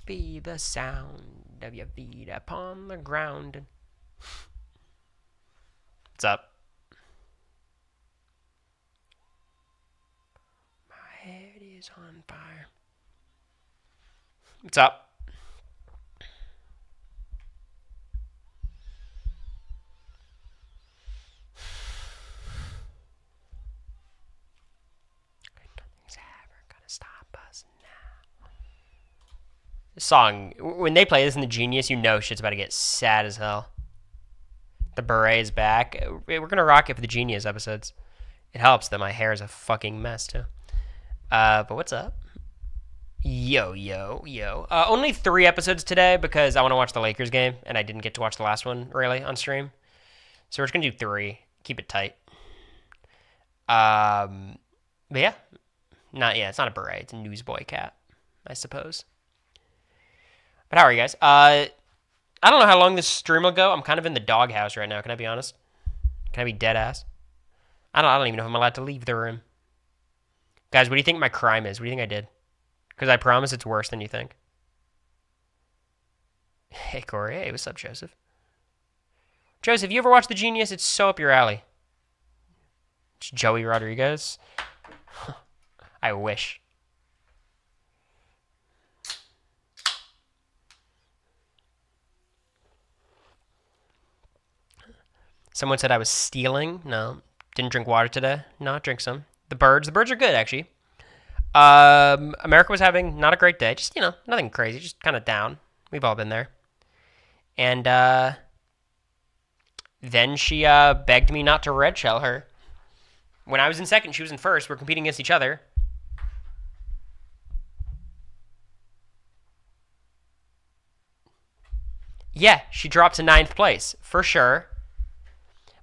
be the sound of your feet upon the ground. What's up? My head is on fire. What's up? Nothing's ever gonna stop us now. This song, when they play this in the Genius, you know shit's about to get sad as hell. The beret is back. We're gonna rock it for the Genius episodes. It helps that my hair is a fucking mess too. But what's up? Yo. Only 3 episodes today because I want to watch the Lakers game, and I didn't get to watch the last one, really, on stream. So we're just going to do 3. Keep it tight. But yeah. It's not a beret. It's a newsboy cap, I suppose. But how are you guys? I don't know how long this stream will go. I'm kind of in the doghouse right now. Can I be honest? Can I be dead ass? I don't even know if I'm allowed to leave the room. Guys, what do you think my crime is? What do you think I did? Because I promise it's worse than you think. Hey, Cory. Hey, what's up, Joseph? Joseph, you ever watch The Genius? It's so up your alley. It's Joey Rodriguez. I wish. Someone said I was stealing. No. Didn't drink water today. No, drink some. The birds are good, actually. America was having not a great day. Just, nothing crazy. Just kind of down. We've all been there. And then she begged me not to red shell her. When I was in second, she was in first. We're competing against each other. Yeah, she dropped to 9th place, for sure.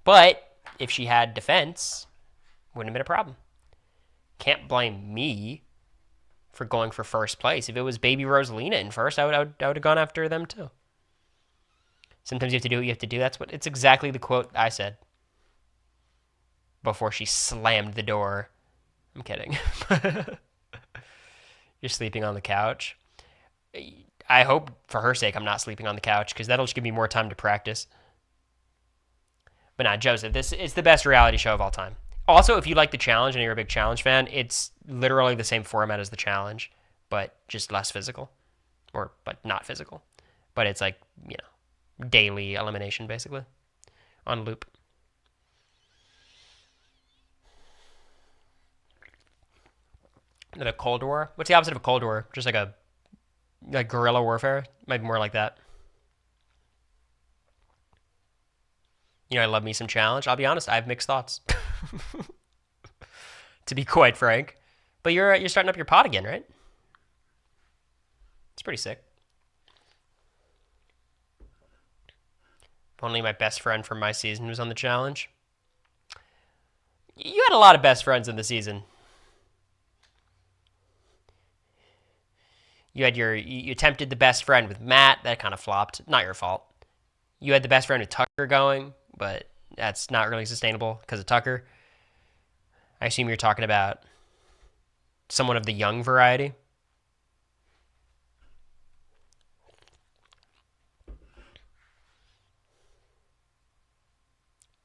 But if she had defense, wouldn't have been a problem. Can't blame me for going for first place. If it was baby Rosalina in first, I would have gone after them too. Sometimes you have to do what you have to do. It's exactly the quote I said before she slammed the door. I'm kidding. You're sleeping on the couch. I hope for her sake I'm not sleeping on the couch because that'll just give me more time to practice. But nah, Joseph, this is the best reality show of all time. Also, if you like the challenge and you're a big challenge fan, it's literally the same format as the challenge, but just less physical. But not physical. But it's like, daily elimination, basically. On loop. The Cold War? What's the opposite of a Cold War? Just like guerrilla warfare? Might be more like that. I love me some challenge. I'll be honest, I have mixed thoughts. To be quite frank. But you're starting up your pod again, right? It's pretty sick. If only my best friend from my season was on the challenge. You had a lot of best friends in the season. You attempted the best friend with Matt. That kind of flopped. Not your fault. You had the best friend with Tucker going, but that's not really sustainable because of Tucker. I assume you're talking about someone of the young variety.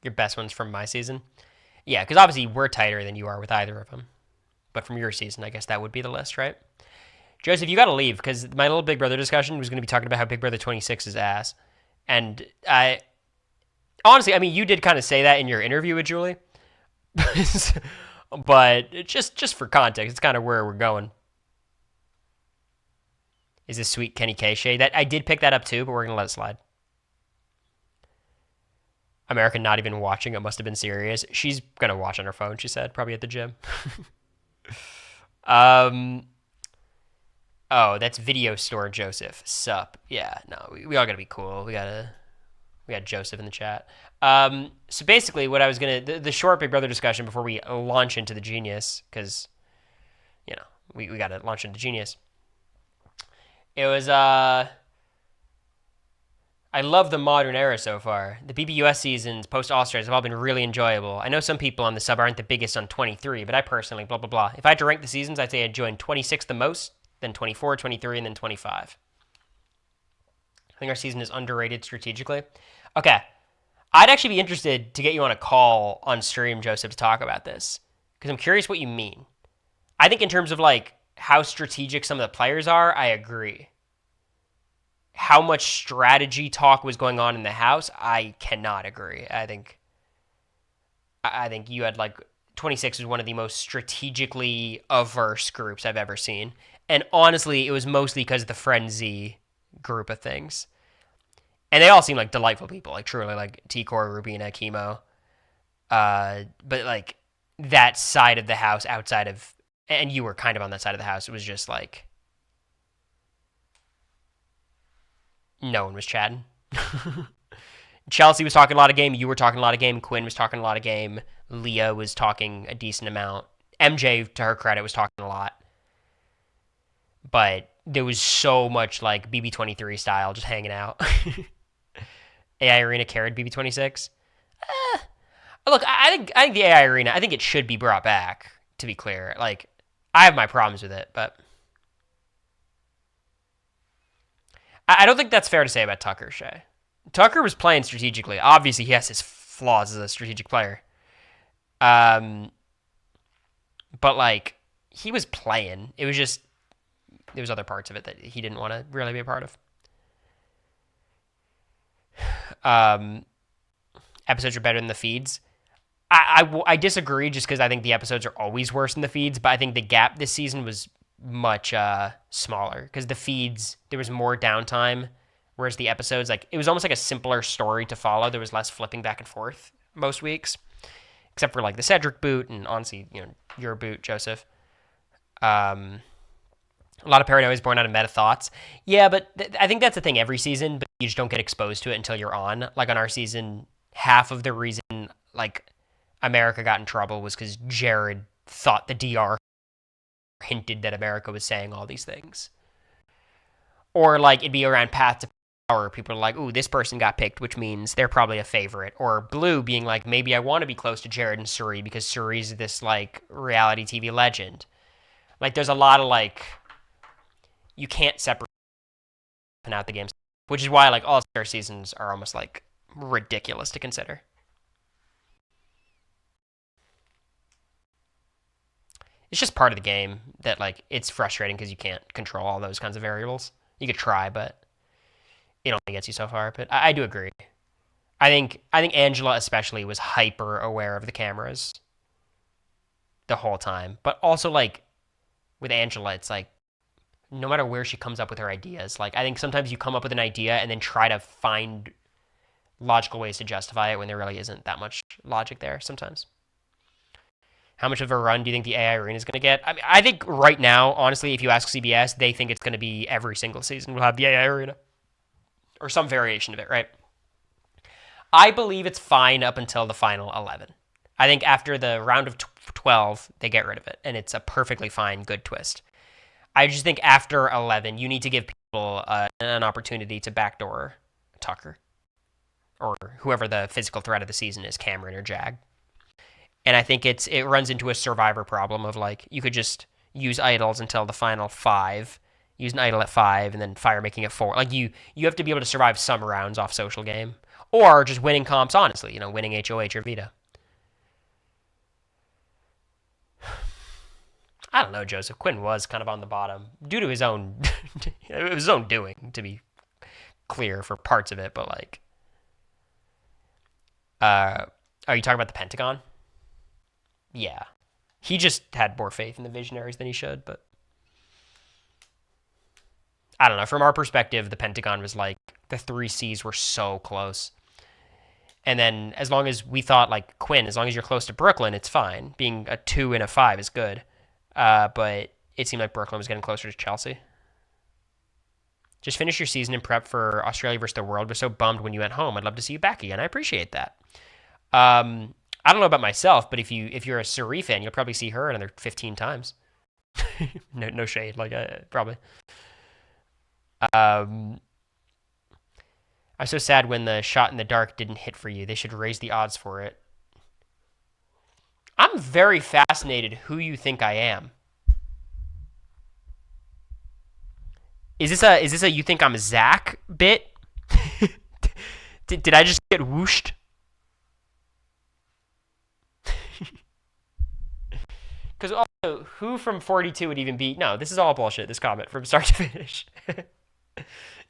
Your best ones from my season? Yeah, because obviously we're tighter than you are with either of them. But from your season, I guess that would be the list, right? Joseph, you got to leave because my little Big Brother discussion was going to be talking about how Big Brother 26 is ass. And honestly, you did kind of say that in your interview with Julie. But just for context, it's kind of where we're going. Is this sweet Kenny K shade? That I did pick that up too, but we're going to let it slide. America not even watching. It must have been serious. She's going to watch on her phone, she said, probably at the gym. Oh, that's Video Store Joseph. Sup. Yeah, no, we all got to be cool. We got Joseph in the chat. So basically what I was going to... The short Big Brother discussion before we launch into the Genius, because, we got to launch into Genius. It was... I love the modern era so far. The BBUS seasons, post-All-Stars, have all been really enjoyable. I know some people on the sub aren't the biggest on 23, but I personally, blah, blah, blah. If I had to rank the seasons, I'd say I'd join 26 the most, then 24, 23, and then 25. I think our season is underrated strategically. Okay. I'd actually be interested to get you on a call on stream, Joseph, to talk about this. Because I'm curious what you mean. I think in terms of like how strategic some of the players are, I agree. How much strategy talk was going on in the house, I cannot agree. I think you had like 26 was one of the most strategically averse groups I've ever seen. And honestly, it was mostly because of the frenzy group of things. And they all seem like delightful people, like truly, like T Core, Rubina, Chemo. But like that side of the house, outside of, and you were kind of on that side of the house. It was just like no one was chatting. Chelsea was talking a lot of game. You were talking a lot of game. Quinn was talking a lot of game. Leah was talking a decent amount. MJ, to her credit, was talking a lot. But there was so much like BB23 style just hanging out. AI Arena carried BB26. Look, I think the AI Arena, I think it should be brought back, to be clear. Like, I have my problems with it, but I don't think that's fair to say about Tucker, Shay. Tucker was playing strategically. Obviously, he has his flaws as a strategic player. But like, he was playing. It was just, there was other parts of it that he didn't want to really be a part of. Episodes are better than the feeds. I disagree just because I think the episodes are always worse than the feeds, but I think the gap this season was much smaller because the feeds, there was more downtime, whereas the episodes, like, it was almost like a simpler story to follow. There was less flipping back and forth most weeks, except for like the Cedric boot and honestly, your boot, Joseph. A lot of paranoia is born out of meta thoughts. Yeah, but I think that's the thing every season, but you just don't get exposed to it until you're on. Like on our season, half of the reason like America got in trouble was because Jared thought the DR hinted that America was saying all these things. Or like it'd be around path to power. People are like, ooh, this person got picked, which means they're probably a favorite. Or Blue being like, maybe I want to be close to Jared and Suri because Suri's this like reality TV legend. Like there's a lot of like, you can't separate out the games, which is why like all-star seasons are almost like ridiculous to consider. It's just part of the game that like it's frustrating because you can't control all those kinds of variables. You could try, but it only gets you so far. But I do agree. I think Angela especially was hyper aware of the cameras the whole time. But also like with Angela, it's like no matter where she comes up with her ideas, like I think sometimes you come up with an idea and then try to find logical ways to justify it when there really isn't that much logic there sometimes. How much of a run do you think the AI Arena is going to get? I mean, I think right now, honestly, if you ask CBS, they think it's going to be every single season will have the AI Arena. Or some variation of it, right? I believe it's fine up until the final 11. I think after the round of 12, they get rid of it, and it's a perfectly fine, good twist. I just think after 11, you need to give people an opportunity to backdoor Tucker. Or whoever the physical threat of the season is, Cameron or Jag. And I think it runs into a survivor problem of like you could just use idols until the final 5, use an idol at 5, and then fire making it 4. Like you have to be able to survive some rounds off social game, or just winning comps honestly. Winning HOH or Vita. I don't know, Joseph. Quinn was kind of on the bottom due to his own doing, to be clear for parts of it, but like, are you talking about the Pentagon? Yeah. He just had more faith in the visionaries than he should, but I don't know. From our perspective, the Pentagon was like, the 3 Cs were so close. And then as long as we thought, like, Quinn, as long as you're close to Brooklyn, it's fine. Being a 2 and a 5 is good. But it seemed like Brooklyn was getting closer to Chelsea. Just finish your season and prep for Australia versus the world. We're so bummed when you went home. I'd love to see you back again. I appreciate that. I don't know about myself, but if you're a Suri fan, you'll probably see her another 15 times. no shade, like probably. I'm so sad when the shot in the dark didn't hit for you. They should raise the odds for it. I'm very fascinated who you think I am. Is this a you think I'm Zach bit? Did I just get whooshed? Because also, who from 42 would even be? No, this is all bullshit. This comment from start to finish. Yeah,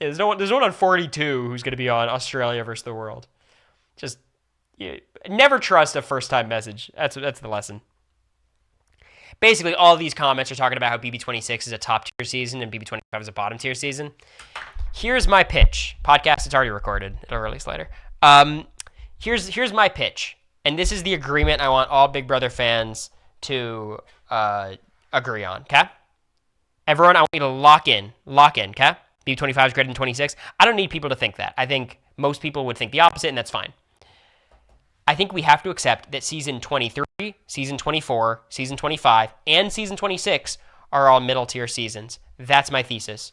there's no one on 42 who's going to be on Australia versus the world. Just never trust a first time message. That's the lesson. Basically, all of these comments are talking about how BB26 is a top tier season and BB25 is a bottom tier season. Here's my pitch. Podcast, it's already recorded. It'll release later. Here's my pitch, and this is the agreement I want all Big Brother fans to agree on. Okay, everyone, I want you to lock in. Okay, BB25 is greater than 26. I don't need people to think that. I think most people would think the opposite, and that's fine. I think we have to accept that season 23, season 24, season 25, and season 26 are all middle tier seasons. That's my thesis.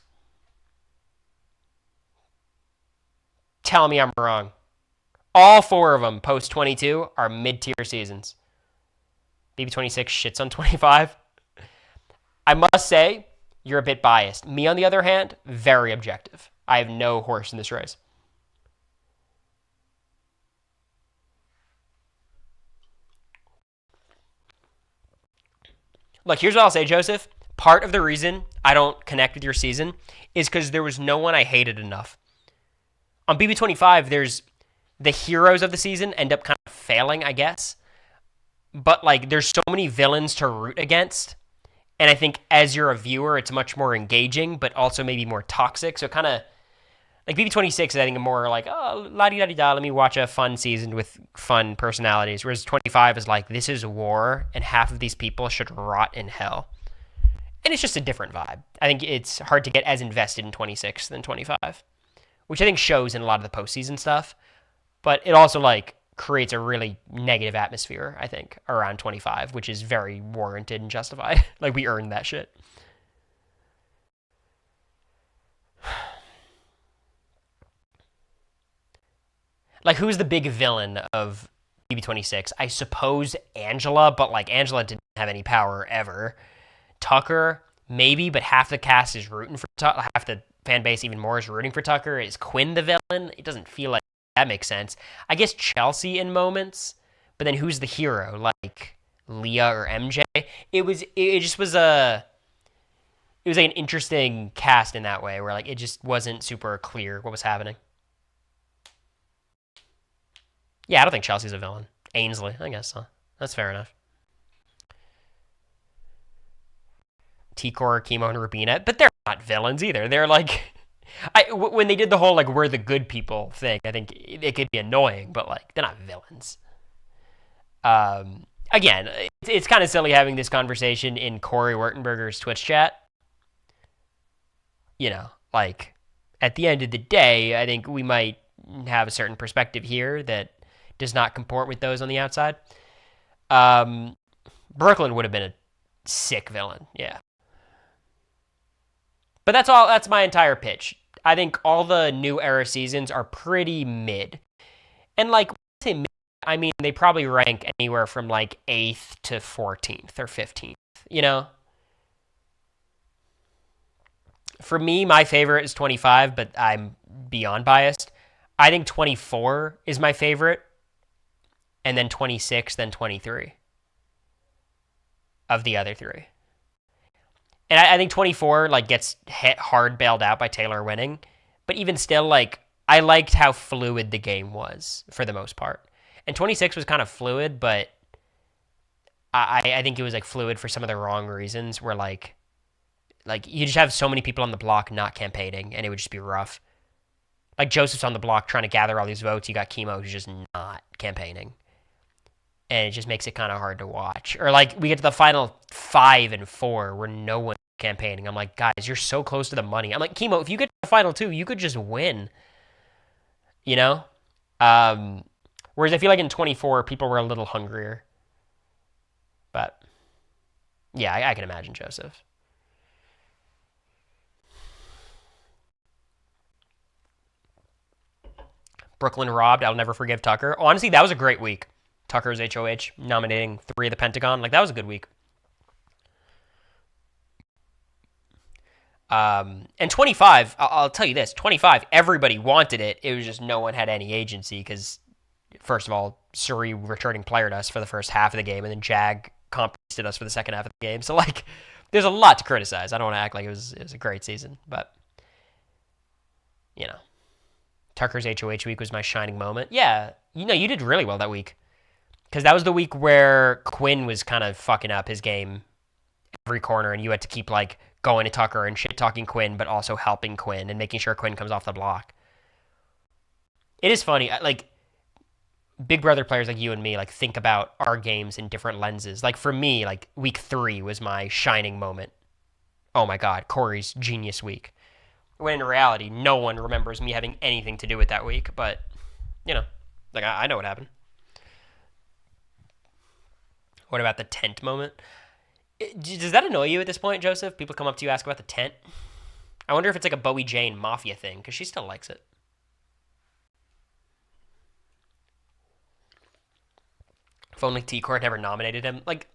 Tell me I'm wrong. All 4 of them post 22 are mid-tier seasons. BB26 shits on 25. I must say, you're a bit biased. Me, on the other hand, very objective. I have no horse in this race. Look, here's what I'll say, Joseph. Part of the reason I don't connect with your season is because there was no one I hated enough. On BB25, there's the heroes of the season end up kind of failing, I guess. But, like, there's so many villains to root against. And I think as you're a viewer, it's much more engaging, but also maybe more toxic. So kind of, like, BB26 is, I think, more like, oh, la-di-da-di-da, let me watch a fun season with fun personalities. Whereas 25 is like, this is war, and half of these people should rot in hell. And it's just a different vibe. I think it's hard to get as invested in 26 than 25, which I think shows in a lot of the postseason stuff. But it also, like, creates a really negative atmosphere, I think, around 25, which is very warranted and justified. Like, we earned that shit. Like, who's the big villain of BB26? I suppose Angela, but, like, Angela didn't have any power ever. Tucker, maybe, but half the cast is rooting for Tucker. Half the fan base, even more, is rooting for Tucker. Is Quinn the villain? It doesn't feel like that makes sense. I guess Chelsea in moments, but then who's the hero? Like Leah or MJ? It just was like an interesting cast in that way, where, like, it just wasn't super clear what was happening. Yeah, I don't think Chelsea's a villain. Ainsley, I guess so. That's fair enough. T-Core, Chemo, and Rubina, but they're not villains either. They're like, when they did the whole, like, we're the good people thing, I think it could be annoying, but, like, they're not villains. Again, it's kind of silly having this conversation in Cory Wurtenberger's Twitch chat. You know, like, at the end of the day, I think we might have a certain perspective here that does not comport with those on the outside. Brooklyn would have been a sick villain, yeah. But that's my entire pitch. I think all the new era seasons are pretty mid. And, like, when I say mid, I mean they probably rank anywhere from, like, 8th to 14th or 15th, you know? For me, my favorite is 25, but I'm beyond biased. I think 24 is my favorite, and then 26, then 23 of the other 3. And I think 24, like, gets hit hard, bailed out by Taylor winning. But even still, like, I liked how fluid the game was for the most part. And 26 was kind of fluid, but I think it was, like, fluid for some of the wrong reasons, where, like you just have so many people on the block not campaigning, and it would just be rough. Like, Joseph's on the block trying to gather all these votes. You got Chemo who's just not campaigning. And it just makes it kind of hard to watch. Or, like, we get to the final 5 and 4 where no one's campaigning. I'm like, guys, you're so close to the money. I'm like, Chemo, if you get to the final 2, you could just win. You know? Whereas I feel like in 24, people were a little hungrier. But, yeah, I can imagine Joseph. Brooklyn robbed. I'll never forgive Tucker. Honestly, that was a great week. Tucker's HOH, nominating 3 of the Pentagon. Like, that was a good week. And 25, I'll tell you this, 25, everybody wanted it. It was just no one had any agency because, first of all, Surrey returning playered us for the first half of the game, and then Jag compensated us for the second half of the game. So, like, there's a lot to criticize. I don't want to act like it was a great season, but, you know, Tucker's HOH week was my shining moment. Yeah, you did really well that week because that was the week where Quinn was kind of fucking up his game every corner, and you had to keep, like, going to Tucker and shit-talking Quinn, but also helping Quinn and making sure Quinn comes off the block. It is funny, like, Big Brother players like you and me, like, think about our games in different lenses. Like, for me, like, week 3 was my shining moment. Oh my god, Cory's genius week. When in reality, no one remembers me having anything to do with that week, but, like, I know what happened. What about the tent moment? Does that annoy you at this point, Joseph? People come up to you, ask about the tent? I wonder if it's like a Bowie Jane Mafia thing, because she still likes it. If only T-Core never nominated him. Like,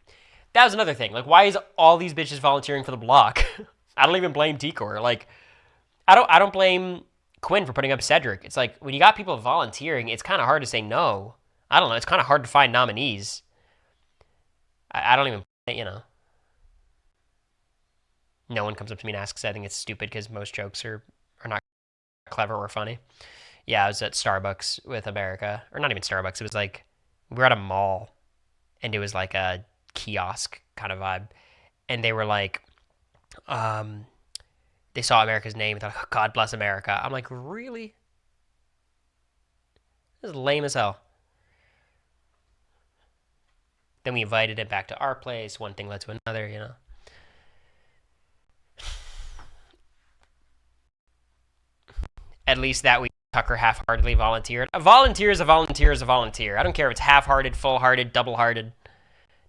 that was another thing. Like, why is all these bitches volunteering for the block? I don't even blame T-Core. Like, I don't blame Quinn for putting up Cedric. It's like, when you got people volunteering, it's kind of hard to say no. I don't know. It's kind of hard to find nominees. I don't even, No one comes up to me and asks. I think it's stupid because most jokes are not clever or funny. Yeah, I was at Starbucks with America. Or not even Starbucks. It was like, we were at a mall. And it was like a kiosk kind of vibe. And they were like, they saw America's name and they're like, God bless America. I'm like, really? This is lame as hell. Then we invited him back to our place. One thing led to another, At least that week, Tucker half-heartedly volunteered. A volunteer is a volunteer is a volunteer. I don't care if it's half-hearted, full-hearted, double-hearted.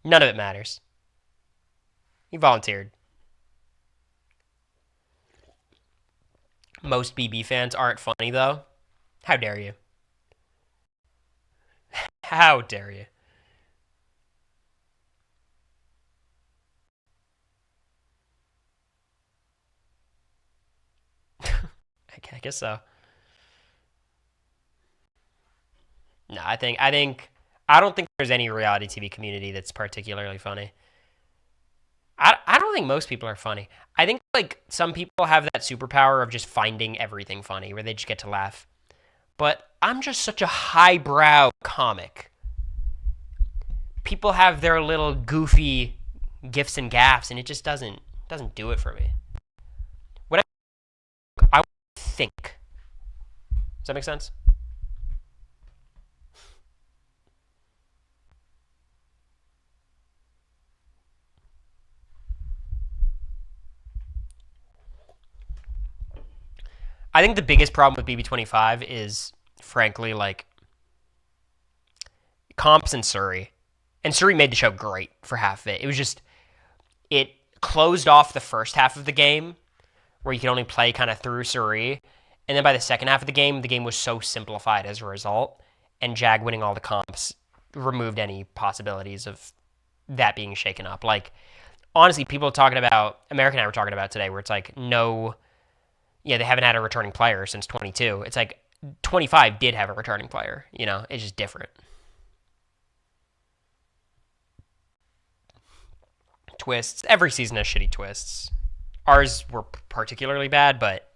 None of it matters. He volunteered. Most BB fans aren't funny, though. How dare you? How dare you? I guess so. No, I don't think there's any reality TV community that's particularly funny. I don't think most people are funny. I think, like, some people have that superpower of just finding everything funny, where they just get to laugh. But I'm just such a highbrow comic. People have their little goofy gifs and gaffs, and it just doesn't do it for me. What I think. Does that make sense? I think the biggest problem with BB25 is, frankly, like, comps and Surrey. And Surrey made the show great for half of it. It was just, it closed off the first half of the game, where you could only play kind of through Surrey. And then by the second half of the game was so simplified as a result. And Jag winning all the comps removed any possibilities of that being shaken up. Like, honestly, people talking about, America and I were talking about today, where it's like, they haven't had a returning player since 22. It's like 25 did have a returning player. It's just different. Twists. Every season has shitty twists. Ours were particularly bad, but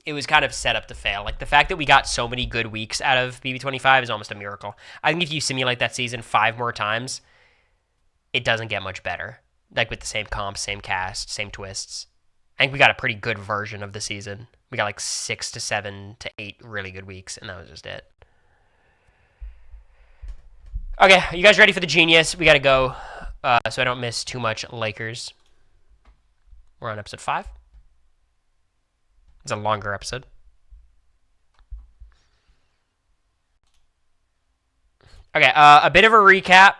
it was kind of set up to fail. Like, the fact that we got so many good weeks out of BB25 is almost a miracle. I think if you simulate that season 5 more times, it doesn't get much better. Like, with the same comps, same cast, same twists. I think we got a pretty good version of the season. We got like 6 to 7 to 8 really good weeks, and that was just it. Okay, are you guys ready for the genius? We got to go so I don't miss too much Lakers. We're on episode 5. It's a longer episode. Okay, a bit of a recap.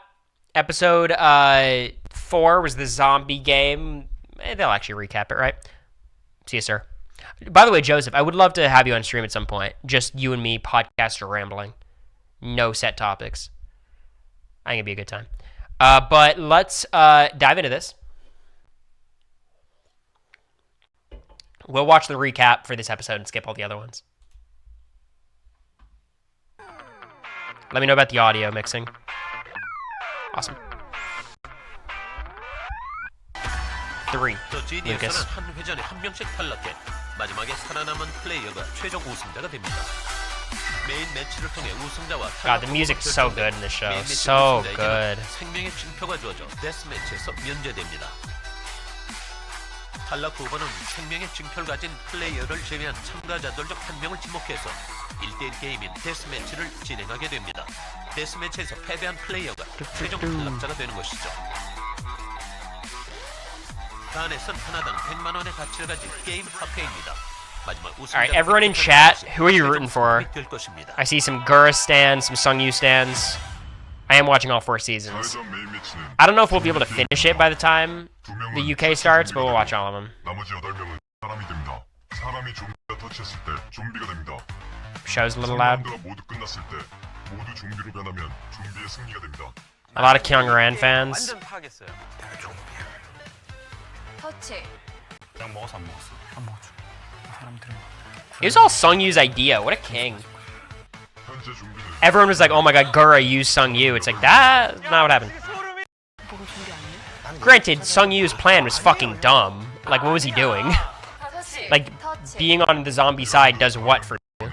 Episode 4 was the zombie game. They'll actually recap it, right? See you, sir. By the way, Joseph, I would love to have you on stream at some point. Just you and me, podcast or rambling. No set topics. I think it'd be a good time. But let's dive into this. We'll watch the recap for this episode and skip all the other ones. Let me know about the audio mixing. Awesome. 3. Lucas. God, the music's so good in this show. So good. 탈락 후보는 생명의 징표를 가진 플레이어를 제외한 참가자들 중 한 명을 지목해서 1대1 게임인 데스매치를 진행하게 됩니다. 데스매치에서 패배한 플레이어가 최종 탈락자가 되는 것이죠. 단에선 하나당 100만 원의 가치를 가진 게임 화폐입니다. 마지막 Alright, everyone in chat, who are you rooting for? I see some Gura stands, some Sungyu stands. I am watching all 4 seasons. I don't know if we'll be able to finish it by the time the UK starts, but we'll watch all of them. Show's a little loud. A lot of Kyungran fans. It was all Sungyu's idea. What a king. Everyone was like, oh my god, Gura used Sungyu. It's like, that's not what happened. Granted, Sungyu's plan was fucking dumb. Like, what was he doing? Like, being on the zombie side does what for you?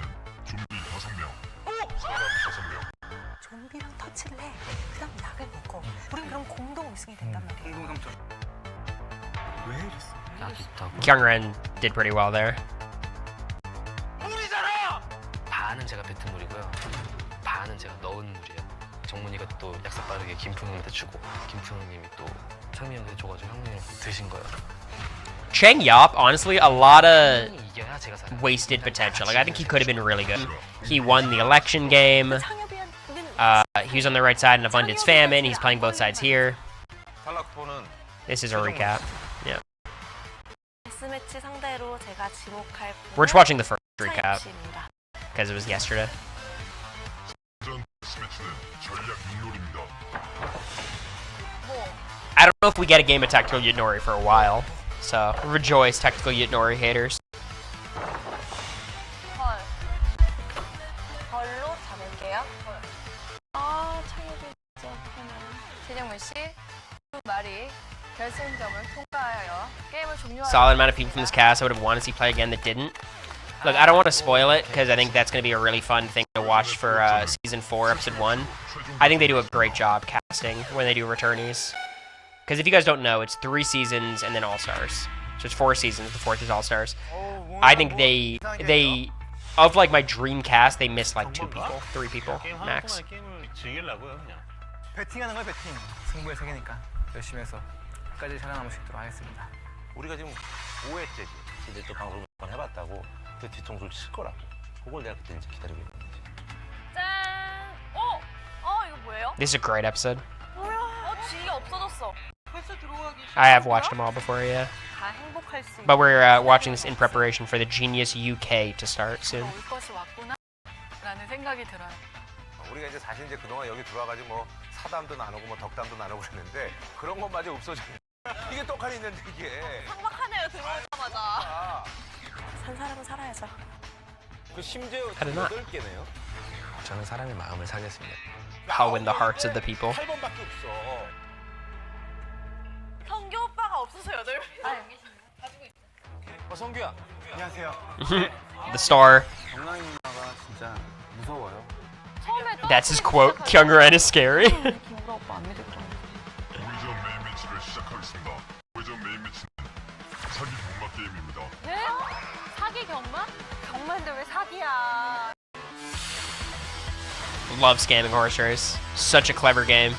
Kyungran did pretty well there. 반은 제가 뱉은 물이고요. 반은 제가 넣은 물이에요. 정문이가 또 약속 빠르게 김풍형한테 주고 김풍형님이 또 상미 형한테 줘가지고 형님이 드신 거예요. Chang Yop, honestly, a lot of wasted potential. Like, I think he could have been really good. He won the election game. He was on the right side in Abundance Famine. He's playing both sides here. This is a recap. Yeah. We're just watching the first recap because it was yesterday. I don't know if we get a game of Tactical Yutnori for a while, so rejoice, Tactical Yutnori haters. Solid amount of people from this cast I would have wanted to see play again that didn't. Look, I don't want to spoil it because I think that's going to be a really fun thing to watch for Season 4, Episode 1. I think they do a great job casting when they do returnees. Because if you guys don't know, it's 3 seasons and then All-Stars. So it's 4 seasons, the 4th is All-Stars. I think they, of like my dream cast, they missed like 2 people, 3 people, max. 배팅하는 거야, 배팅. 승부의 세계니까 열심히 해서 끝까지 살아남을 수 있도록 하겠습니다. 우리가 지금 5회째지. 이제 또 방송을 한번 해봤다고 그 뒤통수를 칠 거라고. 그걸 내가 그때 이제 기다리고 있는 거지. 짠! 이거 뭐예요? This is a great episode. 뭐야? 쥐 없어졌어. I have watched them all before, yeah. 다 행복할 수 But we're watching this in preparation for the Genius UK to start soon. 올 것이 왔구나. 라는 생각이 들어요. 우리가 이제 사실 이제 그동안 여기 들어와가지고 뭐 사담도 나누고 뭐 덕담도 나누고 그랬는데 그런 것마저 없어졌네. 이게 떡하니 있는데 이게. 상박하네요, 들어오자마자. 산 사람은 살아야죠. 그 심지어 하지만- 8개네요. 저는 사람의 마음을 사겠습니다. How win the hearts of the people. 8번밖에 없어. 성규 오빠가 없어서 8명. 가지고 있어. 성규야. 안녕하세요. The star. 정랑이 누나가 진짜 무서워요. 처음에 That's his quote. Kyungran is scary. 김구라 오빠 안 믿으더라. 우회전 메인 매치를 시작하겠습니다. 우회전 메인 매치는 사기 경마 게임입니다. 네? 사기 경마? 경마인데 왜 사기야? Love scamming horse race. Such a clever game.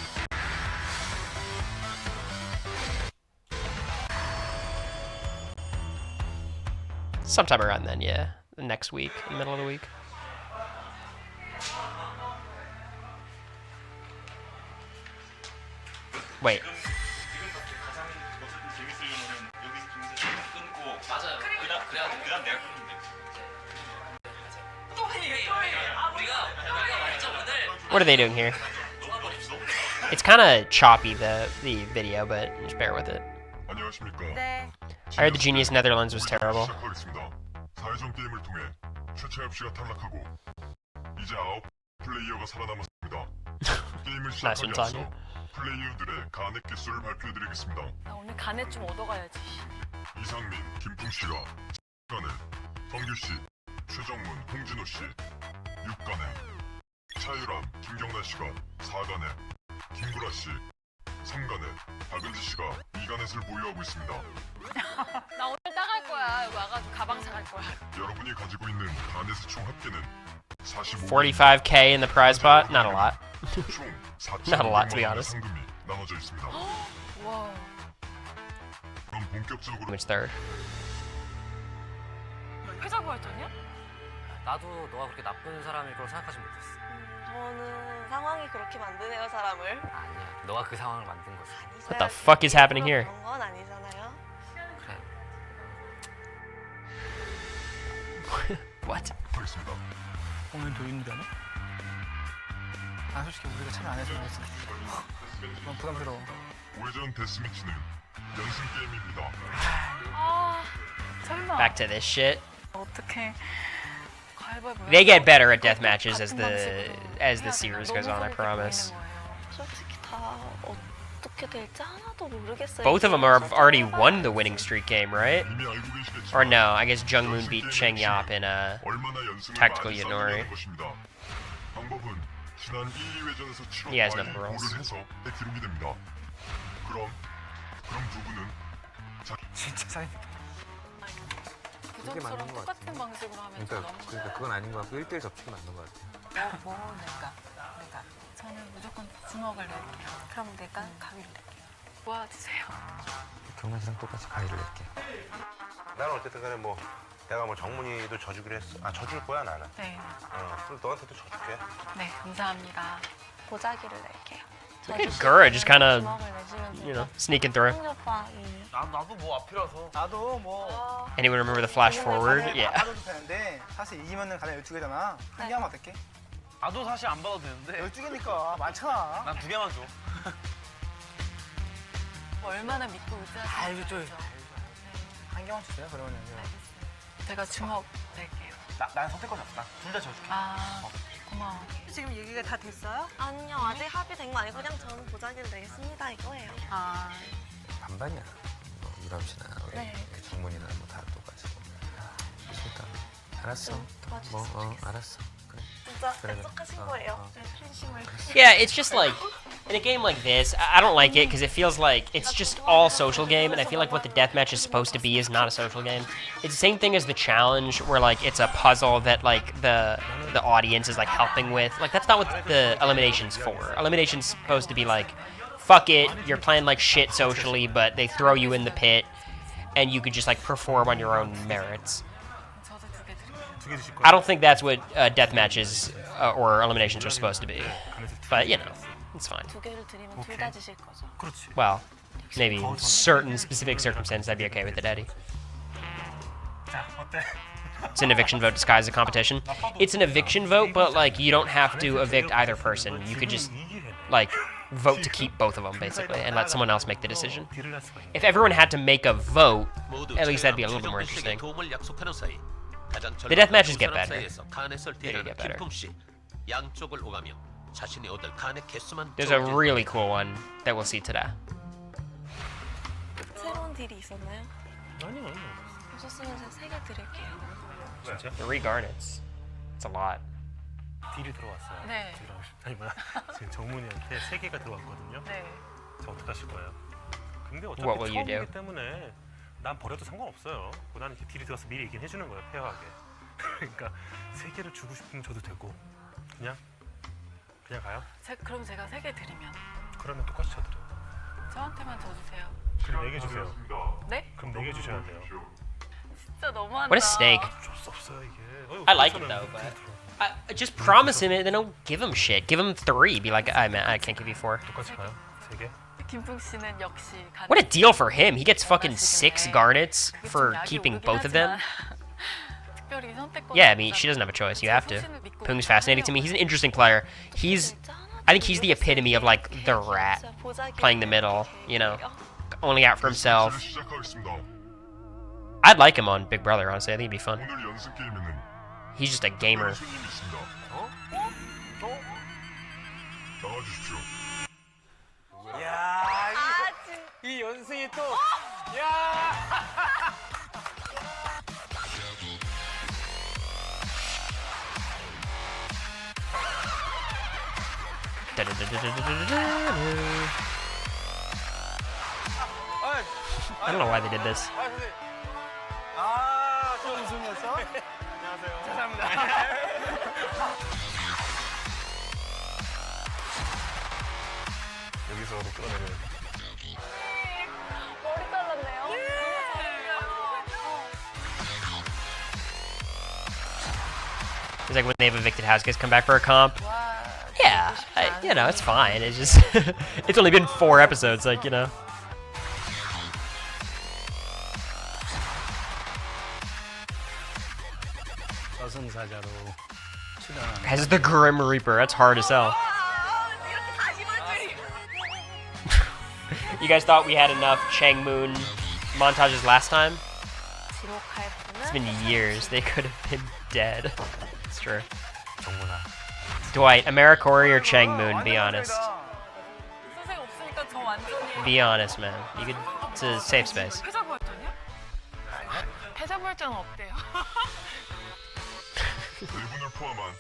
Sometime around then, yeah. The next week, in the middle of the week. Wait. What are they doing here? It's kind of choppy, the video, but just bear with it. 안녕하십니까. 네. I heard the Genius Netherlands was terrible. 시작하겠습니다. 4회전 게임을 통해 최차엽 씨가 탈락하고 이제 9 플레이어가 살아남았습니다. 게임을 Nice one, 시작하기 앞서 Tanya. 플레이어들의 간의 개수를 발표해드리겠습니다. 나 오늘 간에 좀 얻어가야지. 이상민, 김풍 씨가 간에, 정규 씨, 최정문, 홍진호 씨 6간에, 차유람, 김경란 씨가 4간에, 김구라 씨 3간에, 박은지 씨가 2간et을 보유하고 있습니다. 나 오늘 따갈 거야. 여기 와가지고 가방 사갈 거야. 여러분이 가지고 있는 간et의 총 합계는 45. 45k in the prize pot? Not a lot. 총 Not a lot, to be 4,500만 원의 honest. 상금이 나눠져 있습니다. 와. 그럼 본격적으로 Which third? 회사 부활전이야? 나도 너가 그렇게 나쁜 사람일 거라 생각하지 못했어. 저는 상황이 그렇게 만드네요, 사람을. 아니야. 너가 그 상황을 만든 거지. What the fuck is happening here? 그런 건 아니잖아요. 그래. What? 하겠습니다. 오늘 도인이라네? 아 솔직히 우리가 참여 안 해서 그랬어. 너무 부담스러워. 5회전 데스매치는 연승 게임입니다. 아, 설마. Back to this shit. 어떡해. 가위바위보야. They get better at death matches as the series goes on, I promise. 솔직히 다 어떻게 될지 하나도 모르겠어요. Both of them have already won the winning streak game, right? 이미 알고 계시겠지만 Or no, I guess Jungmoon beat Cheng Yop in 얼마나 연승을 Tactical 많이 Yaenori. 쌓느냐는 것입니다. 방법은 지난 1, 2회전에서 치러 He has nothing for us. 골을 해서 기록이 됩니다. 그럼 두 분은 진짜 사이. 그전처럼 똑같은 방식으로 하면 좀 너무. 그러니까 그건 아닌 것 같고 1대1 접촉이 맞는 것 같아. 뭐 낼까? 내가. 저는 무조건 주먹을 낼게요. 그럼 내가 가위를 낼게요. 도와주세요. 경란 씨랑 똑같이 가위를 낼게. 나는 어쨌든 간에 뭐 내가 뭐 정문이도 져주기로 했어. 아 져줄 거야 나는. 네. 그럼 너한테도 져줄게. 네, 감사합니다. 보자기를 낼게요. Look at Gura just kind of, 주먹을 내시면 you know, sneaking through. 홍 오빠 나도 뭐 앞이라서. 나도 뭐. Anyone remember the flash forward? Yeah. 받아도 되는데 사실 이기면은 가면 12개잖아. 한 개만 받을게. 나도 사실 안 받아도 되는데 12개니까 많잖아. 난 2개만 줘. 얼마나 믿고 의지하시는지. 알죠, 좀. 한 개만 주세요. 그러면은. 제가 주먹 낼게요. 난 선택권이 없다. 둘 다 져줄게. 아, 고마워. 지금 얘기가 다 됐어요? 아니요, 아직 합의된 거 아니고 그냥 저는 보자기를 내겠습니다 이거예요. 아, 반반이야. 뭐 유람 씨나 우리 네. 정문이나 뭐 다 똑같이. 그러니까 알았어. 도와주세요. 알았어. 그래. 진짜 그래. 약속하신 거예요. 네, 팬심을. Yeah, it's just like, in a game like this, I don't like it because it feels like it's just all social game, and I feel like what the deathmatch is supposed to be is not a social game. It's the same thing as the challenge, where like it's a puzzle that like the audience is like helping with. Like that's not what the elimination's for. Elimination's supposed to be like, fuck it, you're playing like shit socially, but they throw you in the pit, and you could just like perform on your own merits. 저도 2개 드릴게요. 2개 주실 거야? I don't think that's what death matches or eliminations are supposed to be, but you know, it's fine. 2개를 드리면 둘 다 주실 거죠. 그렇지. Well, maybe certain specific circumstances I'd be okay with it, Eddie. 자, 어때? It's an eviction vote disguised as a competition. It's an eviction vote, but like you don't have to evict either person. You could just like vote to keep both of them basically and let someone else make the decision. 딜을 할 수가 있네. If everyone had to make a vote, 모두 at least that'd be a little bit 최종 more 우승에 interesting. 도움을 약속하는 사이 가장 The death matches 두 get 사람 better. 사이에서 간et을 They do 대하는 get better. 김풍 씨 양쪽을 오가며 자신이 얻을 간의 개수만 There's a 적어질 really 겁니다. cool one that we'll see today. 새로운 딜이 있었나요? 아니요. 없었으면 제가 3개 드릴게요. 진짜? 3 garnets. It's a lot. 딜이 들어왔어요. 네. 아니 뭐야? 지금 정문이한테 3개가 들어왔거든요. 네. 저 어떡하실 거예요? 근데 어차피 What will you do? 처음이기 때문에 난 버려도 상관없어요. 나는 이렇게 딜이 들어서 미리 얘기는 해주는 거예요, 페어하게. 그러니까 3개를 주고 싶으면 줘도 되고 그냥 가요? 그럼 제가 3개 드리면 그러면 똑같이 쳐드려요. 저한테만 줘주세요. 그럼 4개 주세요. 네? 그럼 4개 주셔야 돼요. 진짜 너무한다. What a snake. 줄 수 없어요 이게. I like it though, but just promise him it, then don't give him shit. Give him 3. Be like, I can't give you 4. 똑같이 가요? 3개? 김풍 씨는 역시 What a deal for him. He gets fucking 6 garnets for keeping both of them. 특별히 선택권. Yeah, I mean, she doesn't have a choice. You have to. Pung's fascinating to me. He's an interesting player. I think he's the epitome of like the rat playing the middle, you know, only out for himself. 시작하겠습니다. I'd like him on Big Brother, honestly. I think it'd be fun. 오늘 연습 게임에는 He's just a gamer. 손님이 있습니다. 나와주십시오. 야, 이 연승이 또. 야. I don't know why they did this. 아, 또 연승이었어? 안녕하세요. 죄송합니다. 여기서도 끌어내려. 머리 잘랐네요. It's like when they have evicted house guests come back for a comp. 와, Yeah, you know, it's fine. It's just, it's only been 4 episodes, like, you know. 저승사자로 출연하는. As the Grim Reaper, that's hard as hell. 이렇게 다시 줄이. You guys thought we had enough Chang Moon montages last time? 지목할 It's 분은 been years. They could have been dead. It's true. 정문아. Dwight, Americory or Chang Moon? Be honest. 선생 없으니까 저 완전히 Be honest, man. You could. It's a safe space. 패자 부활전이요? 패자 부활전은 없대요. 네 분을 포함한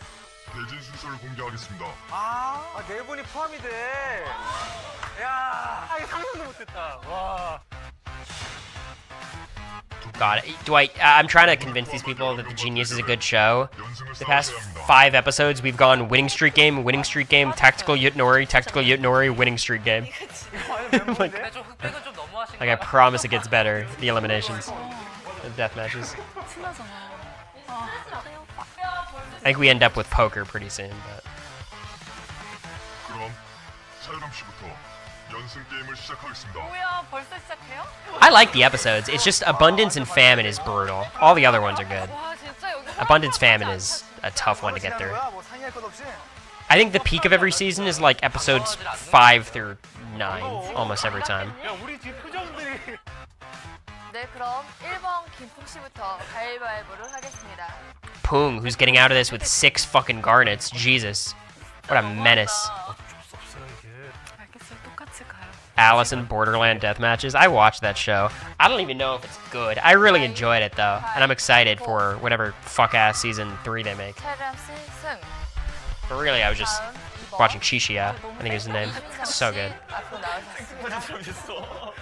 대진 순서를 공개하겠습니다. 아, 네 분이 포함이 돼. 야, 이거 상상도 못했다. 와. God, Dwight, I'm trying to convince these people that The Genius is a good show. 연승을 The past 쌓아야 합니다. 5 episodes, we've gone winning streak game, tactical Yutnori, winning streak game. Like, 근데 좀 흑백은 좀 너무하신 like I promise it gets better, the eliminations, the death matches. 친하잖아. I think we end up with poker pretty soon, but 그럼 차유람 씨부터 연승 게임을 시작하겠습니다. 뭐야, 벌써 시작해요? I like the episodes. It's just Abundance and Famine is brutal. All the other ones are good. 와, 진짜 여기 Abundance Famine is a tough one to get through. 뭐 상의할 것 없이. I think the peak of every season is like episodes 5 through 9, almost every time. 야, 우리 뒤 표정들이. 네, 그럼 1번 김풍 씨부터 가위바위보를 하겠습니다. Poong, who's getting out of this with 6 fucking garnets. Jesus. What a menace. 없어요 이게. 알겠어요, 똑같이 가요. Alice in Borderland death matches. I watched that show. I don't even know if it's good. I really enjoyed it though, and I'm excited for whatever fuck ass season 3 they make. 차유람 씨 승. But really, I was just 다음 2번. watching Shishia. I think is his name. It's so good. 앞으로 나오셨습니다.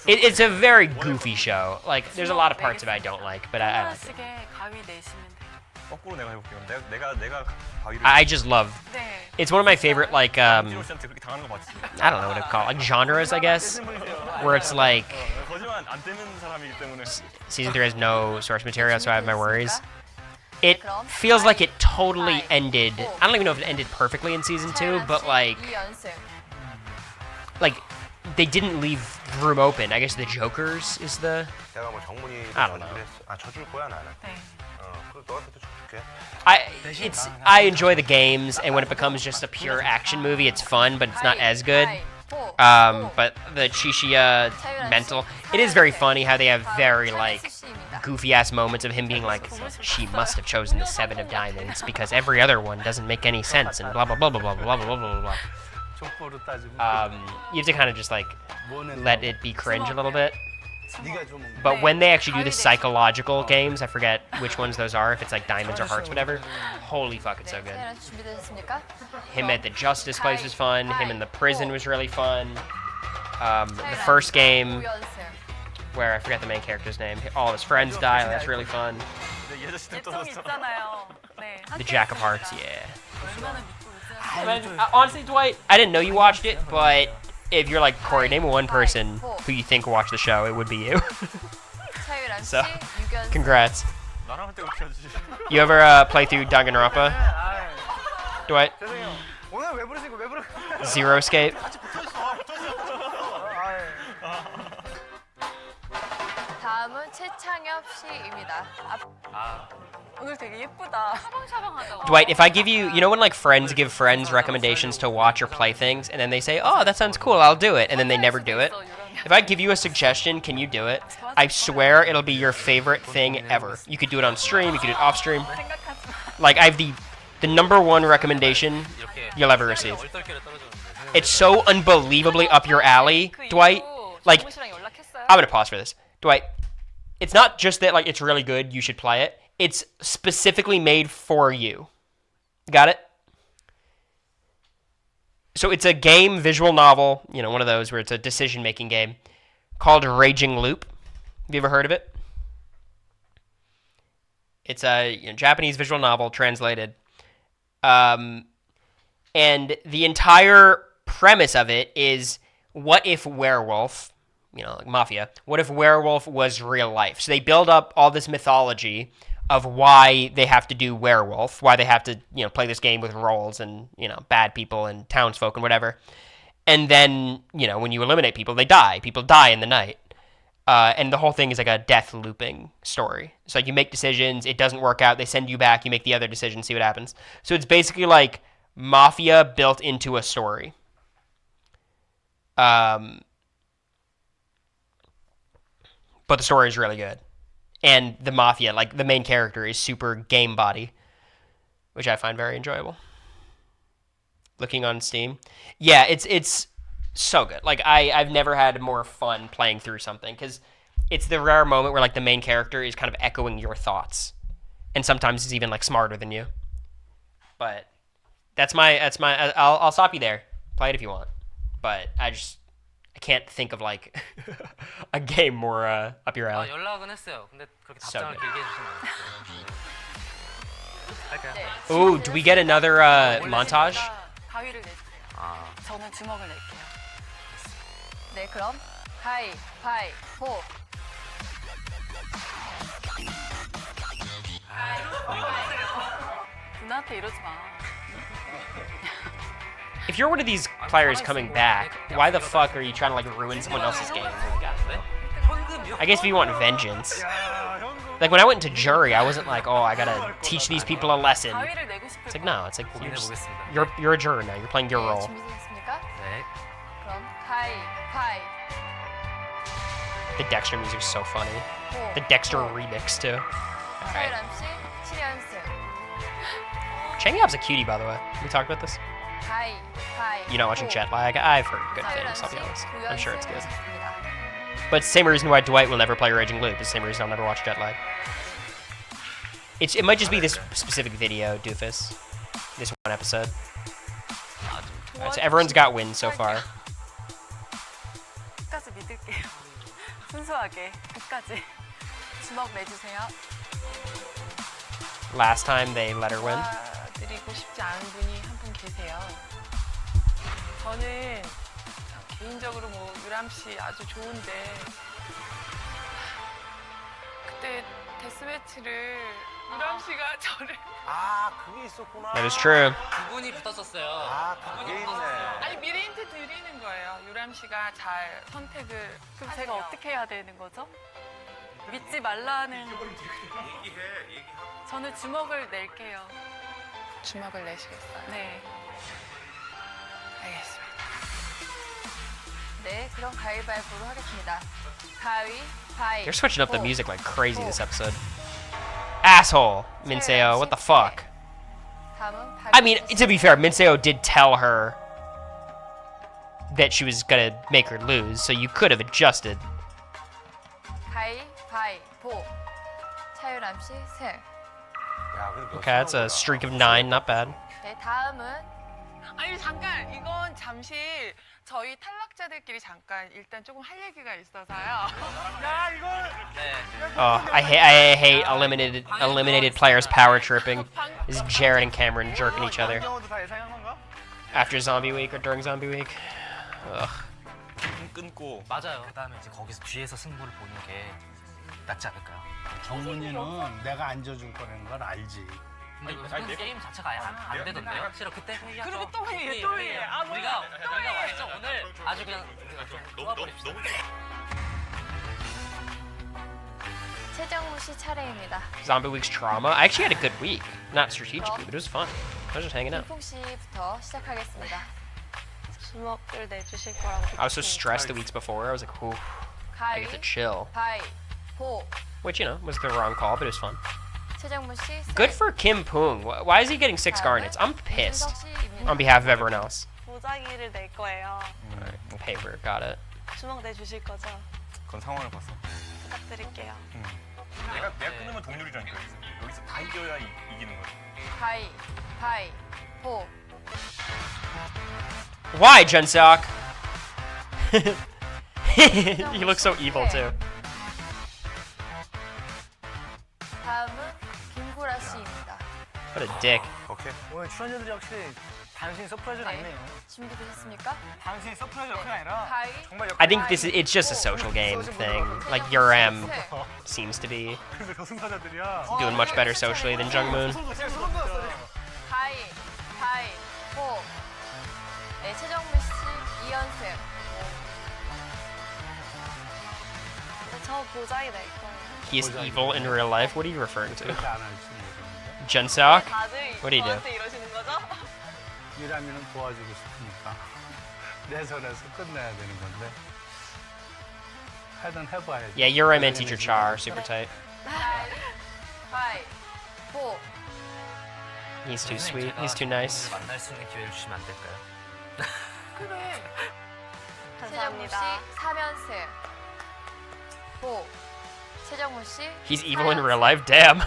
It's a very goofy show. Like, there's a lot of parts of it I don't like, but I like it. 하나씩의 가위 내시면 돼요. 거꾸로 내가 해볼게요. 내가 바위를. I just love. 네. It's one of my favorite like 지호 씨한테 그렇게 당하는 거 맞지? I don't know what to call it, like genres, I guess, where it's like 거짓말 안 되는 사람이기 때문에. season 3 has no source material, so I have my worries. It feels like it totally ended. I don't even know if it ended perfectly in season 2, but like 2연승. they didn't leave room open. I guess the Jokers is the. 내가 뭐 정문이 I don't know. 져줄 거야 나는. 네. 그럼 너한테도 줄게. I enjoy the games, and when it becomes just a pure action movie, it's fun, but it's not as good. But the Chishia mental, it is very funny how they have very like goofy ass moments of him being like, she must have chosen the 7 of diamonds because every other one doesn't make any sense, and blah blah blah blah blah blah blah blah blah. 족보로 따지고. You have to kind of just like let it be cringe a little bit. 네가 좀. But when they actually do the psychological games, I forget which ones those are, if it's like diamonds or hearts, whatever. Holy fuck, it's so good. 차유람 씨 준비되셨습니까? Him at the justice place was fun. Him in the prison was really fun. The first game 5연승. where I forget the main character's name, all of his friends die. That's really fun. 이 아저씨도 예정 떨어졌어. 있잖아요. 네. The Jack of Hearts, yeah. 얼마나 믿고 의지하세요? Honestly, Dwight, I didn't know you watched it, but if you're like Cory, name one person who you think watched the show, it would be you. 차유람 씨 So, 6연승. Congrats. 나랑 할 때 그렇게 하지. You ever play through Danganronpa, Dwight? 죄송해요. 오늘 왜 부르시고 왜 부르? Zero Escape? 다음은 최창엽 씨입니다. 오늘 되게 예쁘다. 샤방샤방하다. Dwight, if I give you, you know when like friends give friends recommendations to watch or play things, and then they say, oh, that sounds cool, I'll do it, and then they never do it? If I give you a suggestion, can you do it? I swear it'll be your favorite thing ever. You could do it on stream, you could do it off stream. Like, I have the number one recommendation you'll ever receive. It's so unbelievably up your alley, Dwight. Like, I'm gonna pause for this. Dwight, it's not just that, like, it's really good, you should play it. It's specifically made for you. Got it? So it's a game, visual novel, you know, one of those where it's a decision-making game called Raging Loop. Have you ever heard of it? It's a Japanese visual novel translated. And the entire premise of it is, what if werewolf, you know, like Mafia, what if werewolf was real life? So they build up all this mythology of why they have to do werewolf, why they have to, you know, play this game with roles and, you know, bad people and townsfolk and whatever. And then, you know, when you eliminate people, they die. People die in the night. And the whole thing is like a death looping story. It's like you make decisions, it doesn't work out, they send you back, you make the other decision, see what happens. So it's basically like Mafia built into a story. But the story is really good. And the Mafia, like the main character, is super game body, which I find very enjoyable. Looking on Steam. Yeah, it's so good. Like, I've never had more fun playing through something, because it's the rare moment where, like, the main character is kind of echoing your thoughts. And sometimes he's even, like, smarter than you. But I'll stop you there. Play it if you want. But I can't think of, like, a game more up your alley. 연락은 했어요. 근데 그렇게 So 답장을 good. 길게 해주시면 안 돼요. 할까요? Ooh, do we get another montage? 가위를 내주세요. 저는 주먹을 낼게요. 네, 그럼 가위바위보. 누나한테 이러지 마. If you're one of these players coming back, why the fuck are you trying to, like, ruin someone else's game? I guess if you want vengeance. Like, when I went into jury, I wasn't like, oh, I gotta teach these people a lesson. 가위를 내고 싶을 It's like, 거예요. no, it's like, 고민해보겠습니다. you're a juror now. You're playing your role. 준비되셨습니까? 네. 그럼 가위바위보. The Dexter music's so funny. The Dexter remix, too. Alright. 서유람 씨 7연승. Changyap's a cutie, by the way. We talked about this? 가위바위보. You're not watching Jet Lag? I've heard good 서유람 things, I'll 씨 be honest. I'm 9연승 sure it's good. 하셨습니다. But it's the same reason why Dwight will never play Raging Loop. It's the same reason I'll never watch Jet Lag. It might just be this specific video, doofus. This one episode. Alright, so everyone's got wins so far. 끝까지 믿을게요. 순수하게 끝까지. 주먹 내주세요. Last time they let her win. 드리고 싶지 않은 분이 한 분 계세요. 저는 개인적으로 뭐 유람 씨 아주 좋은데 그때 데스매치를 유람 씨가 저를 아, 그게 있었구나. That is true. 두 분이 붙었었어요. 아, 그게 있네. 아니 미리 힌트 드리는 거예요. 유람 씨가 잘 선택을. 그럼 제가 어떻게 해야 되는 거죠? 믿지 말라는. 저는 주먹을 낼게요. 주먹을 내시겠어요? 네. 알겠습니다. 네, 그럼 가위바위보로 하겠습니다. 가위바위보. You're switching up the music like crazy this episode. Asshole, Minseo, what the fuck? I mean, to be fair, Minseo did tell her that she was gonna make her lose, so you could have adjusted. 가위바위보. 차유람 씨 세. 야, 근데 몇 Okay, that's a streak of 9, not bad. 네, 다음은 아니 잠깐 이건 잠시 저희 탈락자들끼리 잠깐 일단 조금 할 얘기가 있어서요. 야 이걸 Oh, I hate eliminated players power tripping. Is Jared and Cameron jerking each other 다 예상한 건가? after Zombie Week or during Zombie Week? Ugh. 끊고. 맞아요. 그다음에 이제 거기서 뒤에서 승부를 보는 게 낫지 않을까요? 정문이는 내가 앉아줄 거라는 걸 알지. 근데 요즘 게임 자체가 아예 안 되던데요? 싫어 그때 회의하죠. 그리고 또 회의해, 또 회의해. 아, 우리가 완전 오늘 아주 그냥 놓아버립시다. 최정우 씨 차례입니다. Zombie Week's trauma. I actually had a good week. Not strategically, but it was fun. I was just hanging out. 김풍 씨부터 시작하겠습니다. 주먹을 내주실 거라고 I was so 믿습니다. stressed the weeks before. I was like, ooh, I get to chill. 가위바위보. Which, you know, was the wrong call, but it was fun. 최정문 씨. Good for Kim Poong. Why is he getting 6 garnets? I'm pissed on behalf of everyone else. 보자기를 낼 거예요. Paper, got it. 주먹 내주실 거죠? 그건 상황을 봤어. 부탁드릴게요. 내가 끊으면 동률이라니까. 여기서 다 이겨야 이기는 거야. 가위바위보. Why, Junseok? He looks so evil too. 다음은 김구라 씨입니다. What a dick. 오케이. 오늘 출연자들이 확실히 단순히 서프라이즈가 아니네요. 준비되셨습니까? 단순히 서프라이즈 역할이 아니라 가위. 정말 I think it's just a social game thing. Like Yuram seems to be 그래서 저승사자들이야. doing much better socially than Jungmoon. 가위바위보. 네, 최정문 씨 2연승. 근데 저 보자기 낼 거예요. He is evil in real life. What are you referring to? 그렇게 안 할지 모르겠는데. Junseok? 다들 What do you do? 저한테 이러시는 거죠? 유람이는 도와주고 싶으니까 내 손에서 끝내야 되는 건데. 하여튼 해봐야지. Yeah, Yuram and Teacher Cha are super tight. 가위바위보. He's too sweet. He's too nice. 만날 수 있는 기회를 주시면 안 될까요? 최정문 씨 감사합니다. 3연승. 보. 최정문 씨. He's evil in real life? Damn.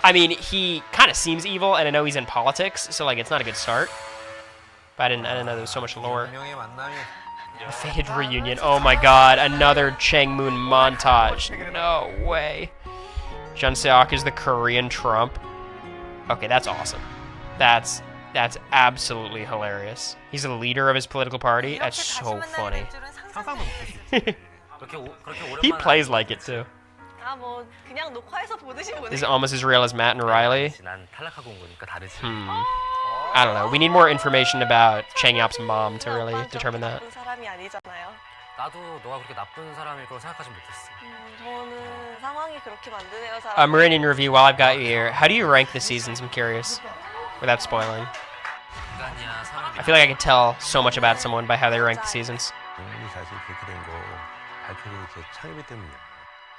I mean, he kind of seems evil, and I know he's in politics, so like it's not a good start. But I didn't know there was so much lore. 운명의 만남이 A fated reunion. Oh my god, another Changmoon montage. No way. Junseok is the Korean Trump. Okay, that's awesome. That's absolutely hilarious. He's the leader of his political party. That's so funny. 상상도 못했어. He plays like it too. 아, 뭐 그냥 녹화해서 보듯이 보는. Is it almost as real as Matt and Riley? 난 탈락하고 온 거니까 다르지. I don't know. We need more information about Chang Yap's mom to really determine that. 나쁜 사람이 아니잖아요. 나도 너가 그렇게 나쁜 사람일 거라고 생각하지 못했어. 저는 상황이 그렇게 만드네요, 사람. Meridian review. While I've got you here, how do you rank the seasons? I'm curious, without spoiling. 인간이야 사람이. I feel like I could tell so much about someone by how they rank the seasons. 우리 사실 그렇게 된 거 밝혀진 게 창엽이 때문이야.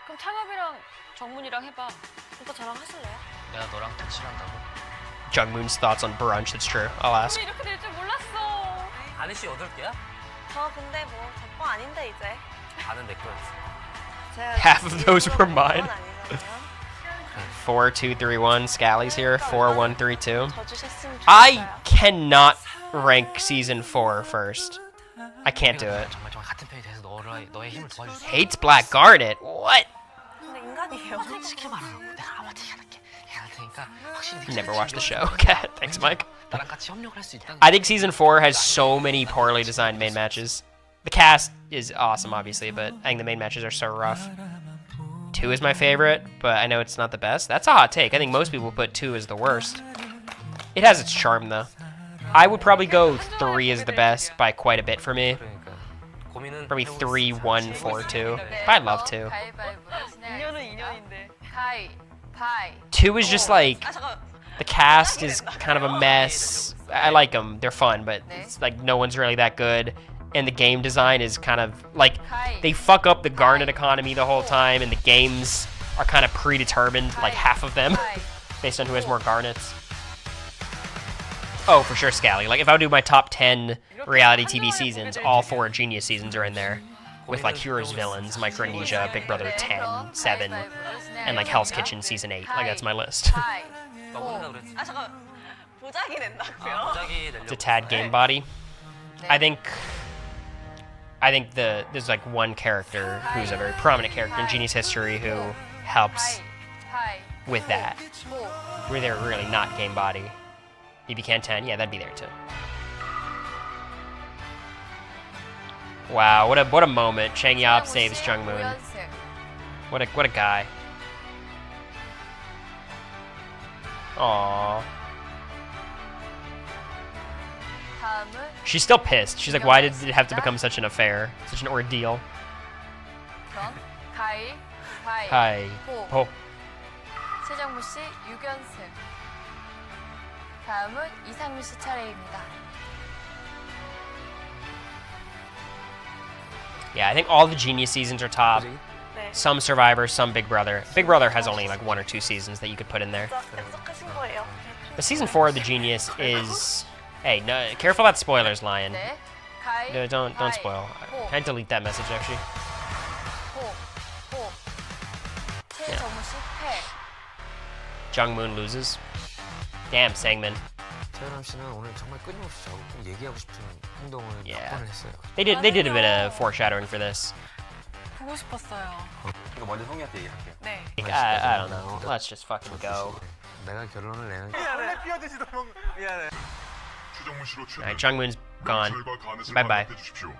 그럼 창엽이랑 정문이랑 해봐. 오빠 저랑 하실래요? 내가 너랑 톡칠한다고? Jungmoon's thoughts on brunch. That's true. I'll ask. 이렇게 될 줄 몰랐어. 아니 씨 8개야? 저 근데 뭐 제 거 아닌데 이제. 반은 내 거였어. 제가 Half of those were mine. 그건 아니잖아요. 4, 2, 3, 1. Scally's here. 4, 1, 3, 2. 저 주셨으면 I 좋겠어요. cannot rank season 4 first. I can't do it. 정말 같은 편이 돼서 너의 힘을 도와줄 수. Hates Black Garnet. What? 근데 인간이에요. 시키지 마라. 내가 아무튼 해야 테니까 확실히. Never watched the show. Okay, thanks, Mike. 나랑 같이 협력을 할 수 있다는. I think season 4 has so many poorly designed main matches. The cast is awesome, obviously, but I think the main matches are so rough. 2 is my favorite, but I know it's not the best. That's a hot take. I think most people put 2 as the worst. It has its charm, though. I would probably go 3 is the best by quite a bit for me. 그러니까 고민은. Probably 3, 1, 4, 2. But I love 2. 인연은 인연인데. 가위바위보. 2 is just like, 아 잠깐. the cast is kind of a mess. I like them. They're fun, but it's like no one's really that good. And the game design is kind of like, they fuck up the Garnet economy the whole time, and the games are kind of predetermined, like half of them, based on who has more Garnets. Oh, for sure, Scally. Like, if I would do my top 10 reality TV seasons, all 4 Genius seasons are in there. With, like, Heroes Villains, Micronesia, Big Brother 10, 7, and, like, Hell's Kitchen Season 8. Like, that's my list. 아 잠깐. 보자기 낸다고요? It's a tad game body. I think there's, like, one character who's a very prominent character in Genius history who helps with that. Where they're really not game body. BB-Can 10, yeah, that'd be there too. Wow, what a moment. Chang Yap saves Jungmoon. What a guy. Aww. She's still pissed. She's like, why did it have to become such an affair? Such an ordeal. Hi. Oh. 최정무 씨 6연승. 다음은 이상민 씨 차례입니다. Yeah, I think all the Genius seasons are top. 네. Some Survivor, some Big Brother. Big Brother has only like 1 or 2 seasons that you could put in there. 진짜 약속하신 거예요. But season 4 of the Genius is... Hey, no, careful about spoilers, Lion. 네. 가위. No, don't 바위. spoil. 호. I'd delete that message actually. 호. 호. 최정우 씨 패. Jungmoon loses. Damn, Sangmin. 최유람 씨는 오늘 정말 끊임없이 저하고 꼭 얘기하고 싶은 행동을 몇 Yeah. 번을 했어요. They did a bit of foreshadowing for this. 보고 싶었어요. 이거 먼저 성희한테 얘기할게요. 네. I don't know. Let's just fucking go. 내가 결론을 내는 원래 피하듯이 너무 미안해. 최정문 씨로 최대 Alright, Jungmoon's gone. 명찰과 간에서 Bye bye. 반납해 주십시오.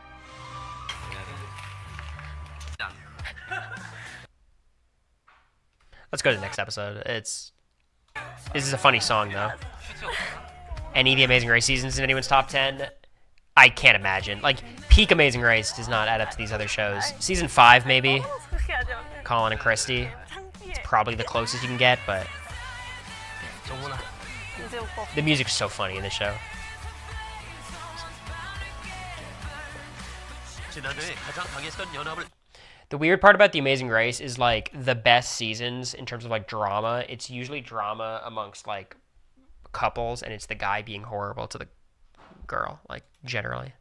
Let's go to the next episode. This is a funny song though. Any of the Amazing Race seasons in anyone's top 10? I can't imagine. Like, peak Amazing Race does not add up to these other shows. Season 5 maybe. Colin and Christy. It's probably the closest you can get, but 정문아. 이제 오빠 the music's so funny in this show. 지난해 가장 강했던 연합을 The weird part about The Amazing Race is like the best seasons in terms of like drama, it's usually drama amongst like couples and it's the guy being horrible to the girl, like generally.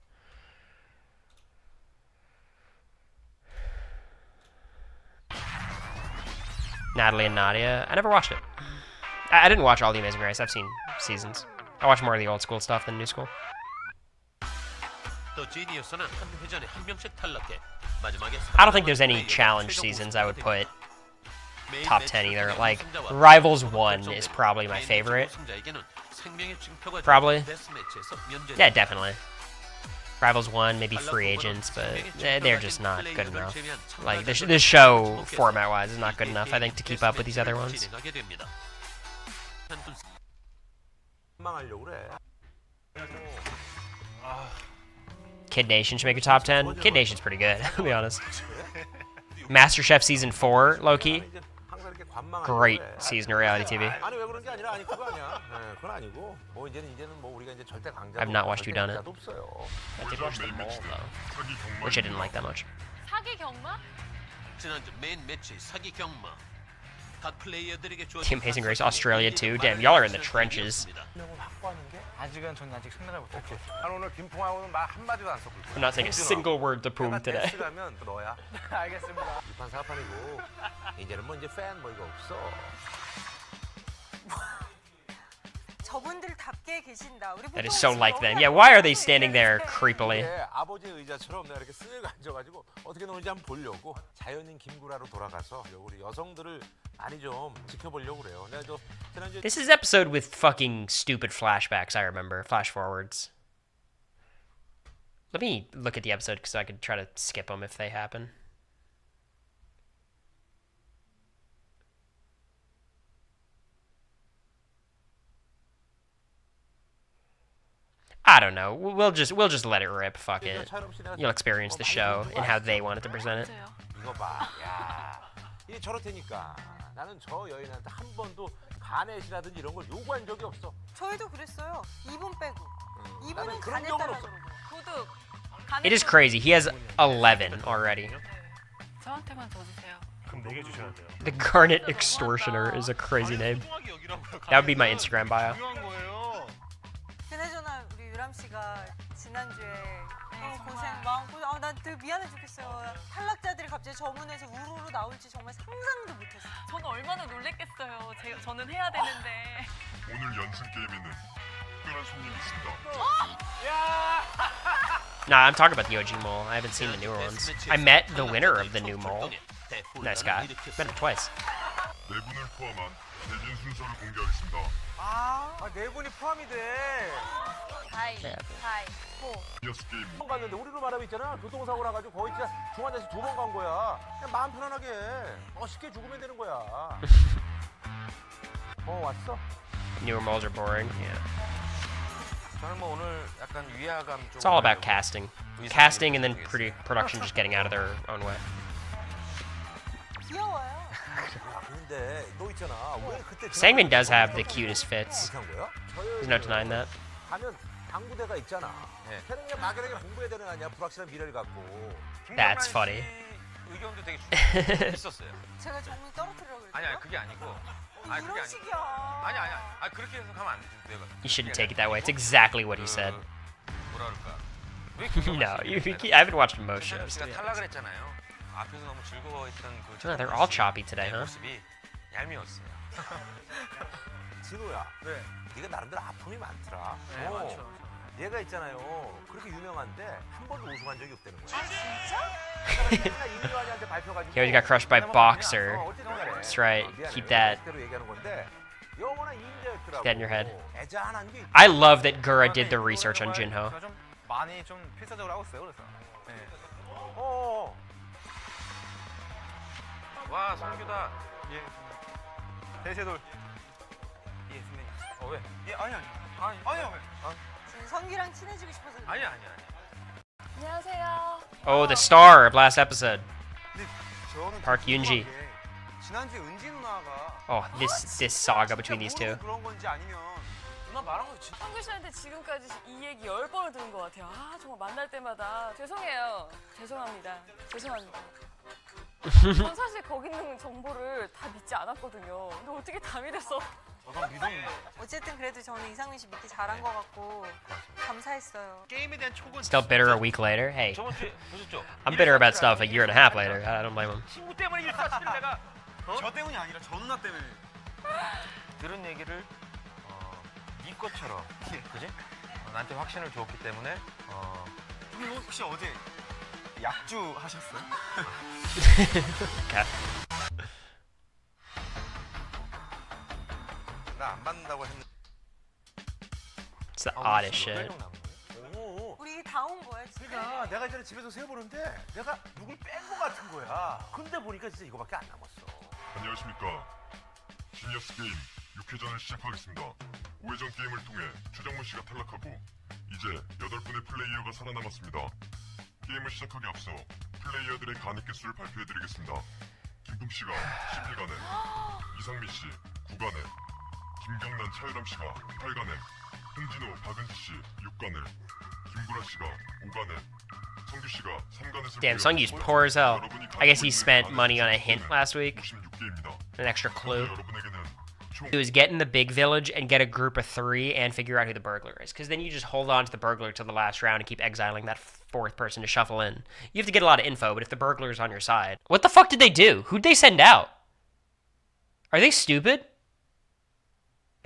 Natalie and Nadia. I never watched it. I didn't watch all The Amazing Race. I've seen seasons. I watch more of the old school stuff than new school. 또 지니어스는 한 회전에 한 명씩 탈락해 마지막에 I don't think there's any challenge seasons I would put top 10 either. Like, Rivals 1 is probably my favorite. Probably. Yeah, definitely. Rivals 1, maybe Free Agents, but they're just not good enough. Like, this show, format-wise, is not good enough, I think, to keep up with these other ones. 망하려고 그래. Kid Nation should make a top 10. Kid Nation's pretty good, to be honest. MasterChef Season 4, low-key. 항상 이렇게 관망하려고 Great 그래. season of reality TV. 아니 왜 그런 게 아니라 아니 그거 아니야. 네, 그건 아니고 뭐 이제는 뭐 우리가 이제 절대 강자. I've not watched you done it. 없어요. I did watch The Mole, though, 사기 경마 which I didn't like that much. 사기 경마? 지난주 메인 매치 사기 경마 각 플레이어들에게 주어진 The Amazing Race Australia too. Damn, y'all are in the trenches. 아직은 전 아직 생각을 못했고. 난 오늘 김풍하고는 말 한마디도 안 섞을 거야. I'm not saying a single word to Poom 내가 today. 데스라면 너야. 알겠습니다. 2판 4판이고 이제는 뭐 이제 팬 뭐 이거 없어. 저분들답게 계신다. 우리 That is so like them. Yeah, why are they standing there creepily? 이게 아버지 의자처럼 내가 이렇게 쓱 앉아가지고 어떻게 노는지 한번 보려고 자연인 김구라로 돌아가서 우리 여성들을 많이 좀 지켜보려고 그래요. 내가 저 지난주에 This is episode with fucking stupid flashbacks, I remember. Flash forwards. Let me look at the episode because I could try to skip them if they happen. I don't know. We'll just let it rip. Fuck it. You'll experience the show and how they wanted to present it. 이거 봐, 야, 이게 저렇다니까. 나는 저 여인한테 한 번도 가넷이라든지 이런 걸 요구한 적이 없어. 저희도 그랬어요. 이분 빼고. 나는 이분은 그런 간에 적은 달라 없어. 그러고. 구독. It is crazy. He has 11 already. 저한테만 더 주세요. 그럼 4개 주셔야 돼요. The Garnet Extortioner is a crazy name. That would be my Instagram bio. 그나저나 우리 유람 씨가 지난주에 고생 많고 난 되게 미안해 죽겠어요. 탈락자들이 갑자기 저문에서 우르르 나올지 정말 상상도 못했어요. 저는 얼마나 놀랬겠어요. 저는 해야 되는데. 오늘 연승 게임에는 특별한 손님이 있습니다. Nah, I'm talking about the OG mole. I haven't seen the newer ones. I met the winner of the new mole. Nice guy. Met him twice. 네 분을 포함한 대진 순서를 공개하겠습니다. 네 분이 포함이 돼. 가위. 가위. 호. 이어스 게임 번 갔는데 우리로 말하면 있잖아. 교통사고 나가지고 거의 진짜 중환자실 2번 간 거야. 그냥 마음 편안하게 멋있게 죽으면 되는 거야. 왔어? Newer moles are boring. Yeah. 저는 뭐 오늘 약간 위화감 좀. It's all about casting. Casting and then production just getting out of their own way. 귀여워요. 근데 너 있잖아. 왜 그때 Sangmin does have the cutest fits. 못한 거야? There's no denying that. 가면 당구대가 있잖아. 걔는 그냥 막연하게 공부해야 되는 거 아니야? 불확실한 미래를 갖고. That's funny. 의견도 되게 있었어요. 제가 정문 떨어뜨리려고 그랬어요? 아니 그게 아니고. 아니 그게 이런 식이야. 아니 그렇게 해서 가면 안 되지 내가. You shouldn't take it that way. It's exactly what he said. 뭐라 그럴까? No, I haven't watched most shows. 제가 탈락을 했잖아요. 앞에서 너무 즐거워했던 그. Oh, they're all choppy today, huh? 모습이 얄미웠어요. 진호야. 네. 네가 나름대로 아픔이 많더라. 네, 많죠. 얘가 있잖아요. 그렇게 유명한데 한 번도 우승한 적이 없다는 거야. 아 진짜? 임요한이한테 밟혀가지고. He always got crushed by Boxer. 어쨌든 간에. That's right. Keep that. 대로 얘기하는 건데 영원한 인자였더라고. Keep that in your head. 애잔한 게 I love that Gura did the research on Jinho. 제가 좀 많이 좀 필사적으로 하고 있어요. 그래서. 네. 어. 와 성규다. 예. 대세돌. 예, 선배님. 왜? 예, 아니요. 왜? 지금 성기랑 친해지고 싶어서. 아니야. 안녕하세요. Oh, the star of last episode. 근데 저는 Park Yoon-ji. 지난주에 은지 누나가 Oh, this saga between these two. 그런 건지 아니면 누나 말한 거 진짜 성규 씨한테 지금까지 이 얘기 10번을 들은 것 같아요. 아 정말 만날 때마다 죄송해요. 죄송합니다. 전 사실 거기 있는 정보를 다 믿지 않았거든요. 근데 어떻게 다 믿었어? 저건 믿었는데. 어쨌든 그래도 저는 이상민 씨 믿기 잘한 것 같고 감사했어요. 게임에 대한 촉은 Still bitter a week later? Hey, 저번 주에 보셨죠? I'm bitter about stuff a year and a half later. I don't blame him. 친구 때문에 일사시를 내가 저 때문이 아니라 저 누나 때문에. 들은 얘기를 네 것처럼 그지? 나한테 확신을 줬기 때문에 그리고 혹시 어제 약주 하셨어요? Okay. 나 안 받는다고 했는데. It's the oddest shit. 우리 다 온 거야 지금. 그러니까 내가 이전에 집에서 세어보는데 내가 누굴 뺀 거 같은 거야. 근데 보니까 진짜 이거밖에 안 남았어. 안녕하십니까. 시니어스 게임 6회전을 시작하겠습니다. 5회전 게임을 통해 최정문 씨가 탈락하고 이제 8분의 플레이어가 살아남았습니다. 게임을 시작하기 앞서 플레이어들의 간획 개수를 발표해드리겠습니다. 김품 씨가 11간에, 이상민 씨 9간에, 김경란 차유람 씨가 8간에, 홍진호 박은지 씨 6간에, 김구라 씨가 5간에, 성규 씨가 3간에. Damn, Sungyi's poor as hell. I guess he spent money on a hint last week. 56개입니다. An extra clue. 여러분에게는 총 Do is get in the big village and get a group of 3 and figure out who the burglar is. Because then you just hold on to the burglar till the last round and keep exiling that 4th person to shuffle in. You have to get a lot of info, but if the burglar is on your side... What the fuck did they do? Who'd they send out? Are they stupid?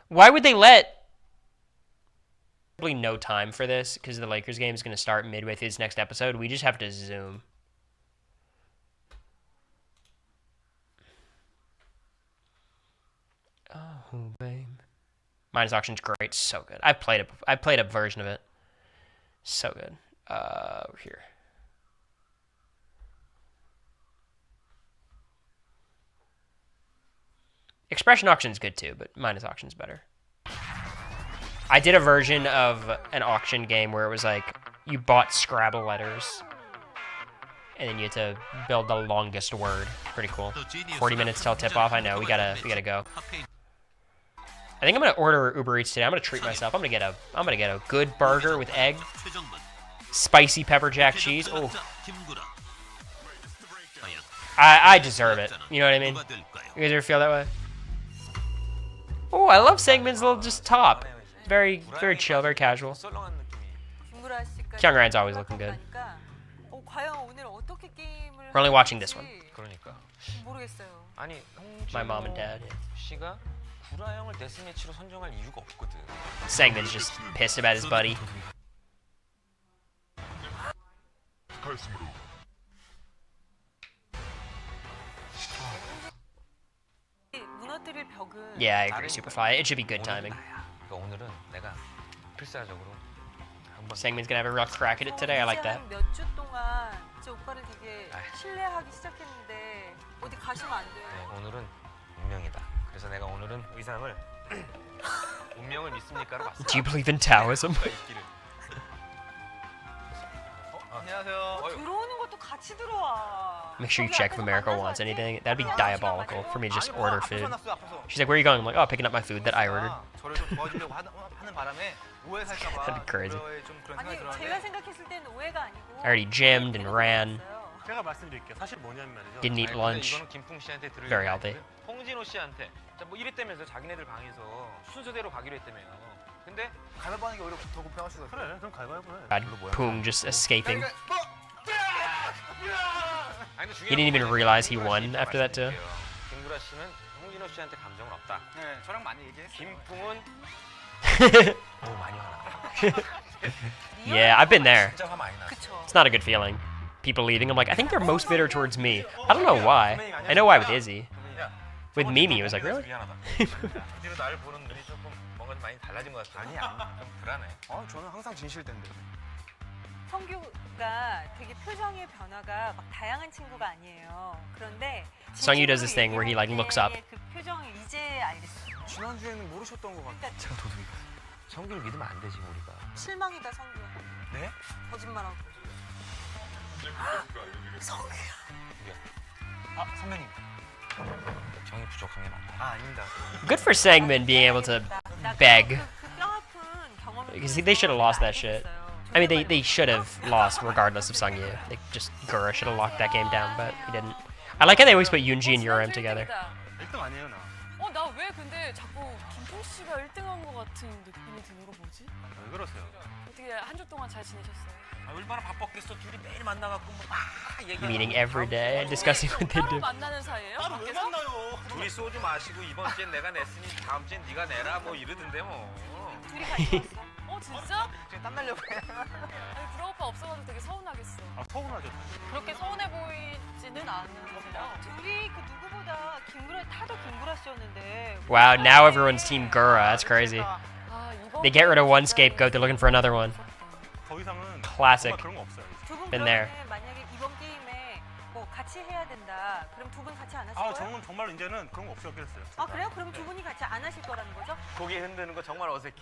Why would they let... Probably no time for this, because the Lakers game is going to start midway through this next episode. We just have to zoom. Oh, babe. Minus Auction's great. So good. I played a version of it. So good. Over here. Expression Auction's good too, but Minus Auction's better. I did a version of an auction game where it was like you bought Scrabble letters and then you had to build the longest word. Pretty cool. 40 minutes till tip off. I know. We gotta go. I think I'm gonna order Uber Eats today. I'm gonna treat myself. I'm gonna get a good burger with egg, spicy pepper jack cheese. Oh, I deserve it. You know what I mean? You guys ever feel that way? Oh, I love Sangmin's little just top. Very chill, very casual. 김구라 씨까지 Kyung Ryan's always looking good. 과연 오늘 어떻게 게임을 We're only watching this one. 그러니까. 모르겠어요. 아니 My mom and dad. 씨가 구라 형을 데스매치로 선정할 이유가 없거든. Sangmin's just pissed about his buddy. 축하했으므로 무너뜨릴 벽은 Yeah, I agree, Superfly. It should be good timing. 그러니까 오늘은 내가 필사적으로 한번 Sangmin's gonna have a real crack at it today. I like that. 몇주 동안 제 오빠를 되게 신뢰하기 시작했는데 어디 가시면 안 돼요. 네, 오늘은 운명이다. 그래서 내가 오늘은 의상을 운명을 믿습니까로 봤어. Do you believe in Taoism? 안녕하세요. 들어오는 것도 같이 들어와. Make sure you check if America wants anything. That'd be diabolical for me to just order food. 앞서서 앞서서. She's like, where are you going? I'm like, oh, picking up my food that I ordered. 저를 좀 도와주려고 하는 바람에 오해 살까봐. That'd be crazy. 좀 그런 아니 생각이 제가 들었는데. 생각했을 때는 오해가 아니고. I already gymmed and ran. 제가 말씀드릴게요. 사실 뭐냐면 말이죠. Didn't eat 아니, 근데 lunch. 이거는 김풍 씨한테 들을 Very 얘기 healthy. 아니고요. 홍진호 씨한테 자, 뭐 이랬다면서 자기네들 방에서 순서대로 가기로 했다며요. 근데 가위바위보 하는 게 오히려 더 불편할 수가 있어요. 그래, 그럼 가위바위보 해. God, Poong just escaping. 아니, 근데 He didn't even realize he won after that too. 김구라 씨는 홍진호 씨한테 감정은 없다. 네, 저랑 많이 얘기했어요. 김풍은 너무 많이 화나. Yeah, I've been there. 진짜 화 많이 나. It's not a good feeling. People leaving, I'm like, I think they're most bitter towards me. I don't know why. I know why with Izzy. With Mimi, it was like, really? 미안하다. 뒤로 나를 보는 눈이 조금 뭔가 좀 많이 달라진 것 같아. 아니야. 좀 불안해. 저는 항상 진실된데. 성규가 되게 표정의 변화가 막 다양한 친구가 아니에요. 그런데 Sungyu does this thing where he like looks up. 그 표정을 이제 알겠어요. 지난주에는 모르셨던 것 같아요. 제가 도둑이다. 성규를 믿으면 안 되지 우리가. 실망이다 성규야. 네? 거짓말하고. 아, 선배님. 정이 부족한 게 많다. 아, 아닙니다. Good for Sangmin being able to beg. 뼈 아픈 경험을 Because they should have lost that shit. I mean, they should have lost regardless of Sungyu. They just Gura should have locked that game down, but he didn't. I like how they always put Yoonji and Urim together. 1등 아니에요, 나. 나 왜 근데 자꾸 김풍 씨가 1등한 것 같은 느낌이 드는 거 뭐지? 왜 그러세요? 어떻게 한 주 동안 잘 지내셨어요? 아, 얼마나 바빴겠어. 둘이 매일 만나갖고 막 얘기하고. Meeting every day, discussing what they 따로 do. 만나는 사이예요? 따로 왜 밖에서? 만나요? 둘이 소주 마시고 이번 주엔 내가 냈으니 다음 주엔 네가 내라 뭐 이러던데 뭐. 둘이 같이 있어. 진짜? 지금 땀 날려고 해. 아니 구라 오빠 없어가지고 되게 서운하겠어. 아, 서운하죠. 그렇게 서운해 보이지는 않으세요? 둘이 그 누구보다 김구라 타도 김구라 씨였는데. Wow, now everyone's team Gura. That's crazy. 이번 They get rid of one scapegoat, they're looking for another one. 더 이상은 Classic. 정말 그런 거 없어요. 두분 Been there. 그러면 만약에 이번 게임에 뭐 같이 해야 된다. 그럼 두 분 같이 안 하실 아, 거예요? 정말 이제는 그런 거 없이 없겠어요. 아 그래요? 그럼 두 분이 같이 안 하실 거라는 거죠? 고개 흔드는 거 정말 어색해.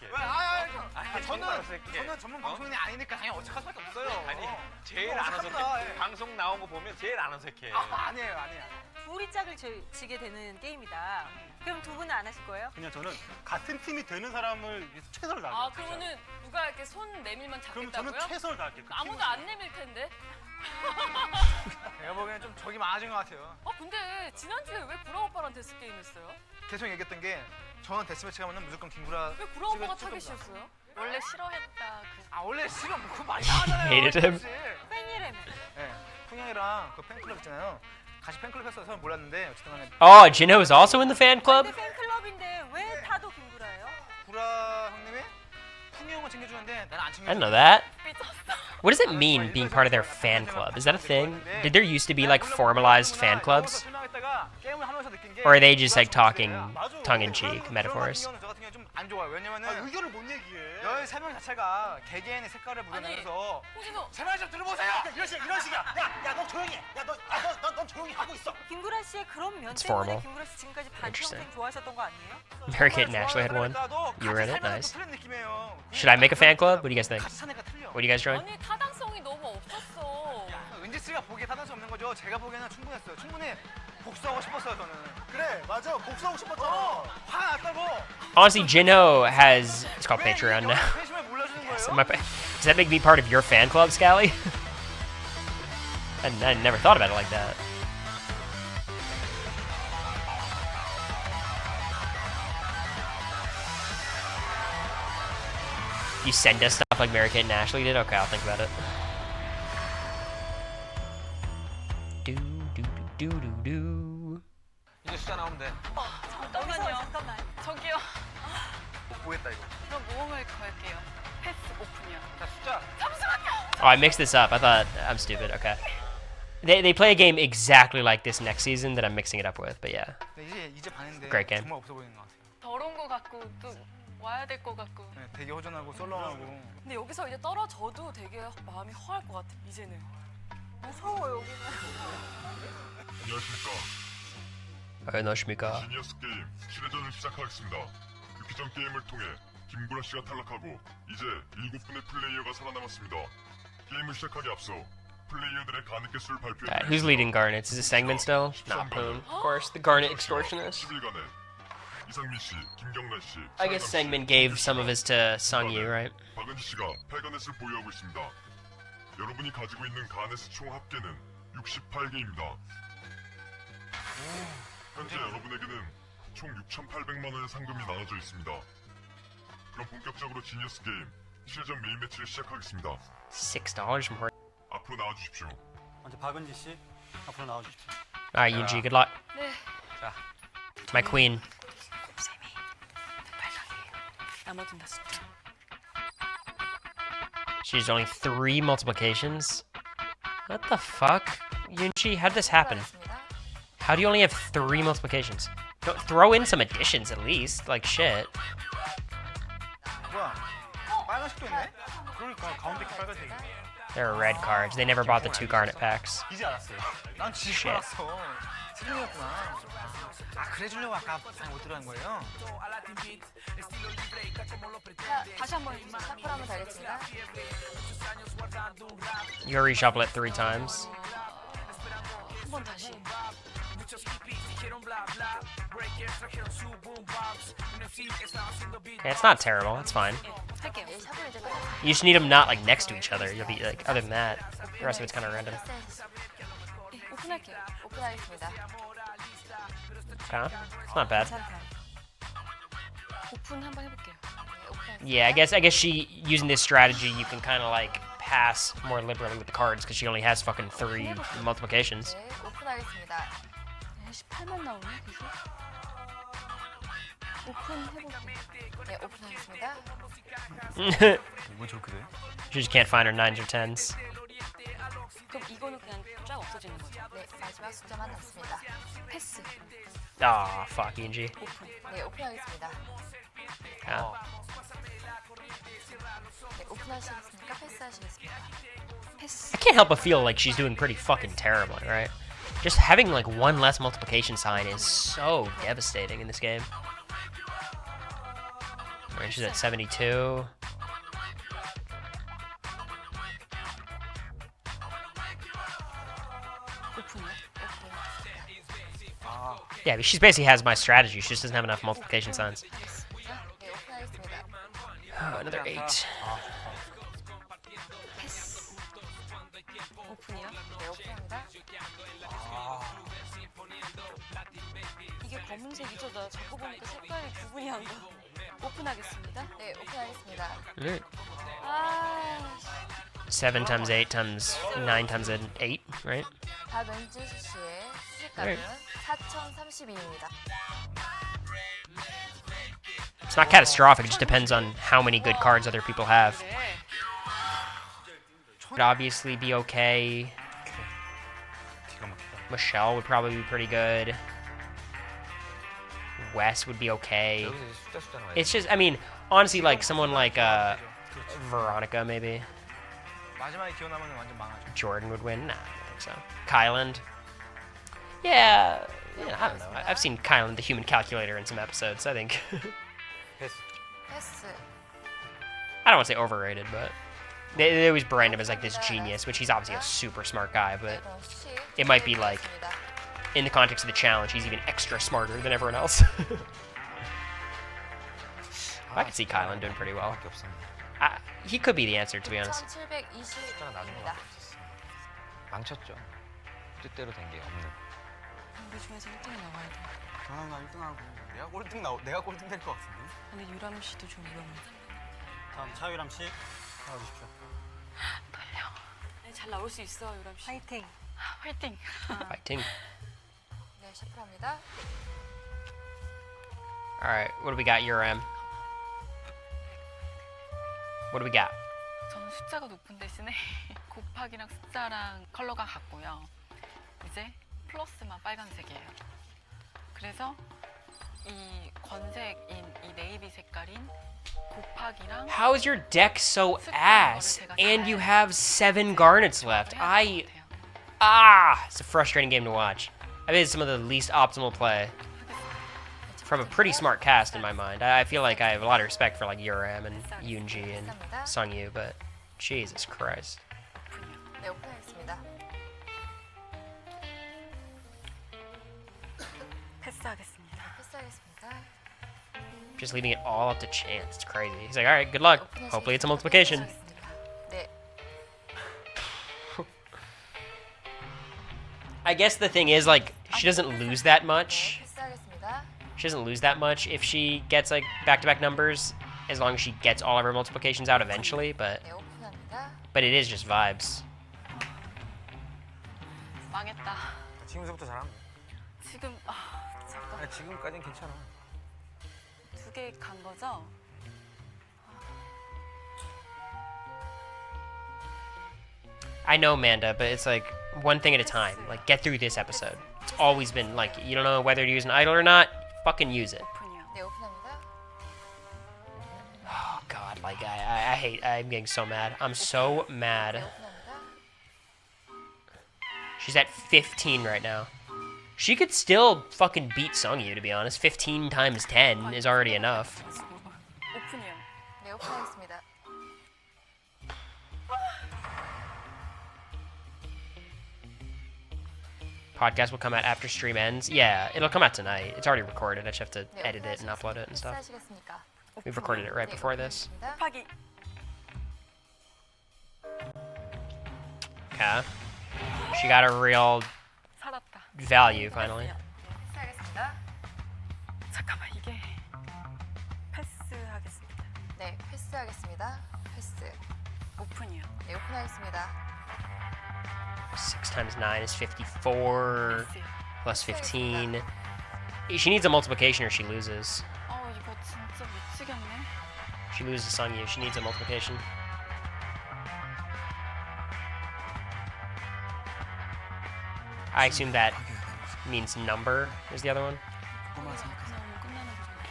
저는 전문 방송인이 아니니까 당연히 어색할 수밖에 없어요. 아니 제일 안 어색해. 방송 나온 거 보면 제일 안 어색해. 아니에요. 둘이 짝을 지게 되는 게임이다. 그럼 두 분은 안 하실 거예요? 그냥 저는 같은 팀이 되는 사람을 최선을 다할게요. 아 그러면은 누가 이렇게 손 내밀면 그럼 잡겠다고요? 저는 최선을 다할게요. 그 아무도 팀을. 안 내밀 텐데. 내가 보기엔 좀 적이 많아진 것 같아요. 근데 지난주에 왜 구라 오빠랑 데스 게임 했어요? 계속 얘기했던 게 저는 데스매치 가면은 무조건 김구라. 왜 구라 오빠가 타겟이었어요? 원래 싫어했다. 원래 싫어 그 말이 나잖아요. Hated him. 팬이라며. 네, 풍영이랑 그 팬클럽 있잖아요. 같이 팬클럽 했어서 저는 몰랐는데 어쨌든 간에 Oh, Jinho is also in the fan club? 근데 팬클럽인데 왜 타도 김구라예요? 구라 형님이 풍영을 챙겨주는데 나는 안 I 챙겨줘. didn't know that. What does it mean being part of their fan club? Is that a thing? Did there used to be like formalized fan clubs? 설명했다가 게임을 하면서 느낀 게 Or are they just like talking tongue-in-cheek metaphors? 저 같은 경우는 좀 안 좋아요. 왜냐면은 의견을 못 얘기해. 13명 자체가 개개인의 색깔을 묻어내면서 홍진호 제발 좀 들어보세요. 이런 식이야. 야, 너 조용히 해. 너 조용히 하고 있어. 김구라 씨의 그런 면 It's 때문에 formal. 김구라 씨 지금까지 Interesting. 반평생 좋아하셨던 거 아니에요? Mary Kate and Ashley had one. You were in it? Nice. 틀린 느낌이에요. Should I make a fan club? What do you guys think? 같이 사니까 틀려. What do you guys join? 아니 타당성이 너무 없었어. 은지 씨가 보기에 타당성 없는 거죠. 제가 보기에는 충분했어요. 충분히 복수하고 싶었어요, 저는. 그래, 맞아. 복수하고 싶었잖아. 화났다고. Honestly, Jinho has. It's called Patreon now. 팬심을 몰라주는 거예요? So does that make me part of your fan club, Scally? I never thought about it like that. You send us stuff like Mary Kate and Ashley did? Okay, I'll think about it. Do. 이제 숫자 나오면 돼. 잠깐만요. 저기요. 보겠다 이거. 그럼 모험을 걸게요. 패스 오픈이요. 자 숫자. Oh, I mixed this up. I thought I'm stupid. Okay. They play a game exactly like this next season that I'm mixing it up with, but yeah. 이제 반인데 Great game. 정말 없어 보이는 것 같아요. 더러운 거 같고 또 와야 될 거 같고. 네, 되게 허전하고 썰렁하고. 근데 여기서 이제 떨어져도 되게 마음이 허할 것 같아 이제는. 무서워 여기는. 안녕하십니까. 안녕하십니까. 지니어스 게임 7회전을 시작하겠습니다. 유키전 게임을 통해 김구라 씨가 탈락하고 이제 7분의 플레이어가 살아남았습니다. 게임을 시작하기 앞서 플레이어들의 가넷 개수를 발표해 Who's leading Garnets? Is it Sangman still? Not Poon. Of course, the Garnet extortionist. 11가넷 이상민 씨, 김경란 씨, I guess Sangman gave some of his to Sungyu, right? 박은지 씨가 8가넷을 보유하고 있습니다. 여러분이 가지고 있는 가넷의 총 합계는 68개입니다. 현재 여러분에게는 총 6,800만 원의 상금이 나눠져 있습니다. 그럼 본격적으로 지니어스 게임 실전 메인 매치를 시작하겠습니다. $6 more. 앞으로 나와 주십시오. 먼저 박은지 씨 앞으로 나와 주십시오. Alright, Yuji, good luck. 네. 자. My queen. 곱셈이 빨강이에요. 나머진 다 숫자. She's only 3 multiplications? What the fuck? Yunchi, how did this happen? How do you only have 3 multiplications? Throw in some additions at least, like shit. 뭐야? 빨간색도 있네? 그러니까 가운데 게 빨간색이. There are red cards. They never bought the 2 garnet packs. 이제 알았어요. 난 지금 Shit. 알았어. 틀리겠구나. 아 그래 주려고 아까 못 들어간 거예요? 자, 다시 한번 샤프를 하면 되겠습니다. You already shuffle it 3 times. 한 번 다시. Okay, it's not terrible. It's fine. 할게요. 샤프를 이제 끝. You just need them not like next to each other. You'll be like, other than that, the rest of it's kind of random. 오픈할게요. 오픈하겠습니다. Okay, it's not bad. 괜찮다. 오픈 한번 해볼게요. 네, 오픈하겠습니다. Yeah, I guess she using this strategy, you can kind of like pass more liberally with the cards because she only has fucking 3 multiplications. 네, 오픈하겠습니다. 네, 18만 나오네, 계속. 오픈해볼게요. 네, 오픈하겠습니다. 뭐 저렇게 돼? She just can't find her 9s or 10s. 그럼 이거는 그냥 쫙 없어지는 거죠? 네, 마지막 숫자만 남습니다. 패스. Ah, fuck, ENG. 오픈. 네, 오픈하겠습니다. Ah. 네, 오픈하시겠습니까? 패스하시겠습니까? 패스. I can't help but feel like she's doing pretty fucking terribly, right? Just having like 1 less multiplication sign is so devastating in this game. Alright, she's at 72. 오픈이요? 오픈. Yeah, but she basically has my strategy. She just doesn't have enough multiplication signs. 네, 오픈하겠습니다. Another 8. 패스. 오픈이요? 네, 오픈합니다. 이게 검은색이죠? 나 자꾸 보니까 색깔이 구분이 안 가. 오픈하겠습니다. 네, 오픈하겠습니다. Alright. 아, 7 times 8 times 9 times 8, right? 박은지 씨의 수식값은 4,032입니다. It's not catastrophic, it just depends on how many good cards other people have. Would obviously be okay. Michelle would probably be pretty good. Wes would be okay. 여기서 이제 숫자 나와야 It's just, I mean, honestly, like someone like Veronica, maybe. 마지막에 기어나면 완전 망하죠. Jordan would win. Nah, I don't think so. Kyland. Yeah, I don't know. I've seen Kyland, the human calculator, in some episodes. I think. 패스. 패스. I don't want to say overrated, but they always brand him as like this genius, which he's obviously a super smart guy, but it might be like, in the context of the challenge, he's even extra smarter than everyone else. I could see Kylan doing pretty well. 밖에 없습니다. He could be the answer, to be honest. 숫자가 낮은 것 9,720입니다. 같았어. 망쳤죠. 뜻대로 된 게 없는. 우리 중에서 1등이 나와야 돼. 나 1등하고 내가 꼴등 될 것 같은데. 근데 유람 씨도 좀 위험해. 다음 차유람 씨 나와주십시오. 떨려. 네, 잘 나올 수 있어, 유람 씨. 파이팅. 화이팅. Fighting. 네, 샤프합니다. Alright, what do we got, URM? What do we got? 저는 숫자가 높은 대신에 곱하기랑 숫자랑 컬러가 같고요. 이제 플러스만 빨간색이에요. 그래서 이 건색인 이 네이비 색깔인 곱하기랑 How is your deck so ass, and you have 7 garnets left? It's a frustrating game to watch. I think it's some of the least optimal play from a pretty smart cast in my mind. I feel like I have a lot of respect for like URM and Yoonji and Sungyu, but Jesus Christ. 네, 오픈하겠습니다. 패스하겠습니다. 패스하겠습니다. Just leaving it all up to chance. It's crazy. He's like, all right, good luck. Hopefully it's a multiplication. 네. I guess the thing is, like, she doesn't lose that much. 패스하겠습니다. She doesn't lose that much if she gets, like, back-to-back numbers, as long as she gets all of her multiplications out eventually, but 네, 오픈합니다. it is just vibes. 망했다. 지금부터 잘하면 돼. 지금 잠깐 아니, 지금까지는 괜찮아. 2개 간 거죠? I know, Amanda, but it's like one thing at a time. Like, get through this episode. It's always been like, you don't know whether to use an idol or not, fucking use it. 오픈이요. 네, 오픈합니다. Oh, God, like, I hate, I'm getting so mad. I'm so 네, mad. 오픈합니다. She's at 15 right now. She could still fucking beat Sungyu, to be honest. 15 times 10 is already enough. 오픈이요. 네, 오픈하겠습니다. Podcast will come out after stream ends. Yeah, it'll come out tonight. It's already recorded. I just have to 네, edit it and upload it and stuff. 패스하시겠습니까? We've recorded it right 네, before this. 오픈하겠습니다. 곱하기. Okay. She got a real 살았다. value finally. 패스하겠습니다. 잠깐만 이게 패스하겠습니다. 네, 패스하겠습니다. 패스. 오픈이요. 네, 오픈하겠습니다. 6 times 9 is 54 패스요. plus 15. She needs a multiplication or she loses. 이거 진짜 미치겠네. She loses Sungyu. She needs a multiplication. I assume that means number is the other one. 그냥 끝나는 거죠.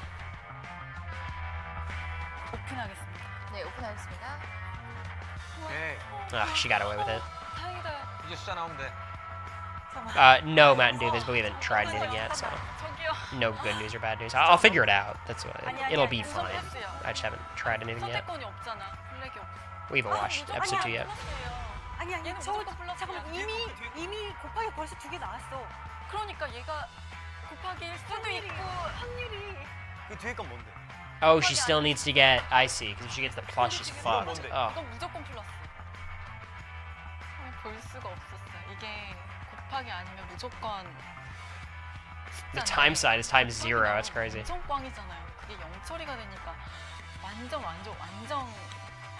오픈하겠습니다. 네, 오픈하겠습니다. 오케이. She got away with it. 다행이다. 이제 숫자 나오면 돼. No, Mountain Dew. We haven't tried anything yet, so 저기요. no good news or bad news. I'll figure it out. That's what 아니, it'll be 우선 fine. 패스요. I just haven't tried anything yet. 선택권이 없잖아. 블랙이 없어. We haven't watched episode 2 yet. 아니 얘는 저 무조건 플러스야. 잠깐만 이미 곱하기 벌써 2개 나왔어. 그러니까 얘가 곱하기 일 수도 있고 확률이 그 뒤에 건 뭔데? Oh, she still needs to get. I see. Because if she gets the plus, she's fucked. 뭔데? Oh. 이건 무조건 플러스. 볼 수가 없었어요. 이게 곱하기 아니면 무조건 The time side is times 0. That's crazy. 완전 꽝이잖아요. 그게 0 처리가 되니까 완전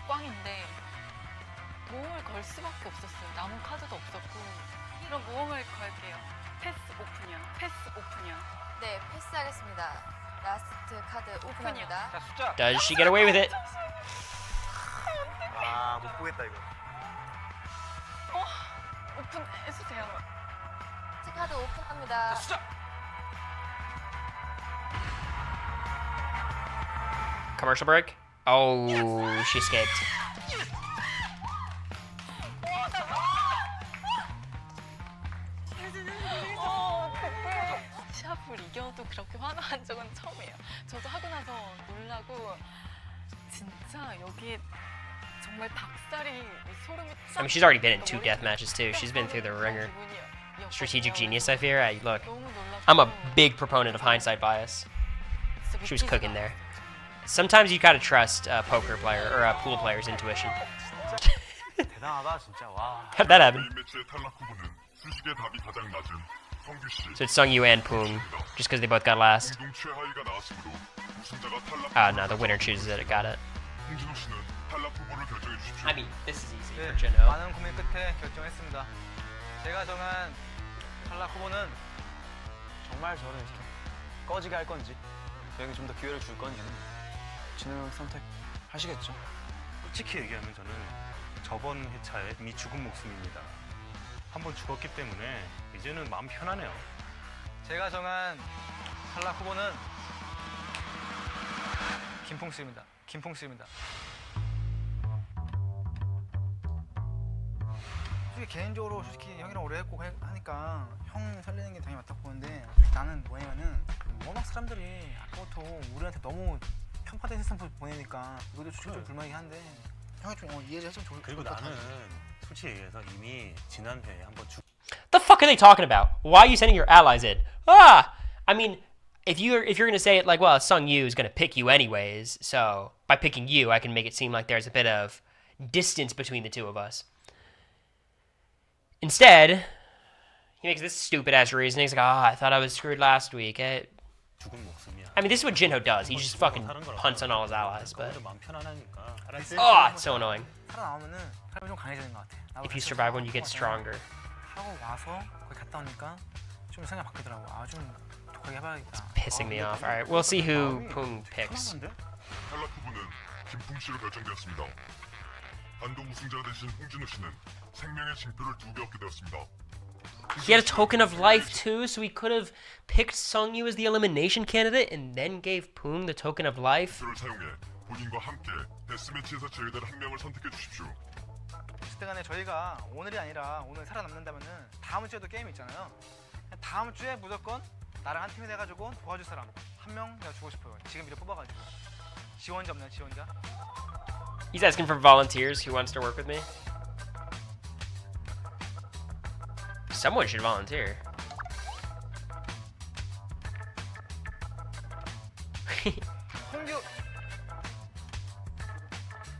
꽝인데 모험을 걸 수밖에 없었어요. 남은 카드도 없었고. 그럼 모험을 걸게요. 패스 오픈이요. 패스 오픈이요. 네, 패스하겠습니다. 라스트 카드 오픈합니다. 자, 숫자. Does she get away with it? 못 보겠다 이거. 오픈해주세요. 라스트 카드 오픈합니다. 자, 숫자. Commercial break? Oh, she escaped. 시합을 이겨도 그렇게 화나한 적은 처음이에요. 저도 하고 나서 놀라고 진짜 여기에 정말 닭살이 소름이 I mean, she's already been in 2 death matches too. She's been through the ringer. Strategic genius, I fear. Look, I'm a big proponent of hindsight bias. She was cooking there. Sometimes you gotta trust a poker player or a pool player's intuition. 대단하다 진짜. 와. How'd that happen? 게임 매치의 탈락 후보는 수식의 답이 가장 낮은 성규 씨. So it's Sungyu and Poong, just because they both got last. 공동 최하위가 나왔으므로 우승자가 탈락. Oh no, the winner chooses it. Got it. 홍진호 씨는 탈락 후보를 결정해 주십시오. I mean, this is easy 네, for Jinho. 많은 고민 끝에 결정했습니다. 제가 정한 탈락 후보는 정말 저를 꺼지게 할 건지 저에게 좀 더 기회를 줄 건지 진호 형 선택하시겠죠? 솔직히 얘기하면 저는 저번 회차에 이미 죽은 목숨입니다. 한 번 죽었기 때문에 이제는 마음 편하네요. 제가 정한 탈락 후보는 김풍 씨입니다. 김풍 씨입니다. 솔직히 개인적으로 솔직히 형이랑 오래 했고 하니까 형 살리는 게 당연히 맞다고 보는데 나는 뭐냐면은 워낙 사람들이 아까부터 우리한테 너무 편파된 세상 보내니까 이것도 솔직히 좀 불만이긴 한데 형이 좀 이해를 해주면 좋을 것 그리고 같아. 나는 솔직히 얘기해서 이미 지난 회에 한번 The fuck are they talking about? Why are you sending your allies in? Ah! I mean, if you're gonna say it like, well, Sung Yu is gonna pick you anyways, so by picking you, I can make it seem like there's a bit of distance between the two of us. Instead, he makes this stupid ass reason. He's like, I thought I was screwed last week. I mean, this is what Jinho does. He just fucking punts on all his allies, but it's so annoying. 살아나오면은 사람이 좀 강해지는 것 같아. 나도 If you 그래서 survive one, you get stronger. 하고 와서 거기 갔다 오니까 좀 생각 바뀌더라고. 아, 좀 독하게 해봐야겠다. Pissing me off. All right, we'll see who Poong picks. 탈락 후보는 김풍 씨로 결정되었습니다. 단독 우승자가 되신 홍진호 씨는 생명의 징표를 2개 얻게 되었습니다. He had a token of life too, so he could have picked Sung Yu as the elimination candidate and then gave Poong the token of life. 를 사용해 본인과 함께 데스매치에서 제외될 한 명을 선택해 주십시오. 그때간에 저희가 오늘이 아니라 오늘 살아남는다면은 다음 주에도 게임 있잖아요. 다음 주에 무조건 나랑 한 팀이 돼가지고 도와줄 사람 한 명 내가 주고 싶어요. 지금 미리 뽑아가지고. 지원자 없나요, 지원자? He's asking for volunteers. Who wants to work with me? Someone should volunteer. 홍규.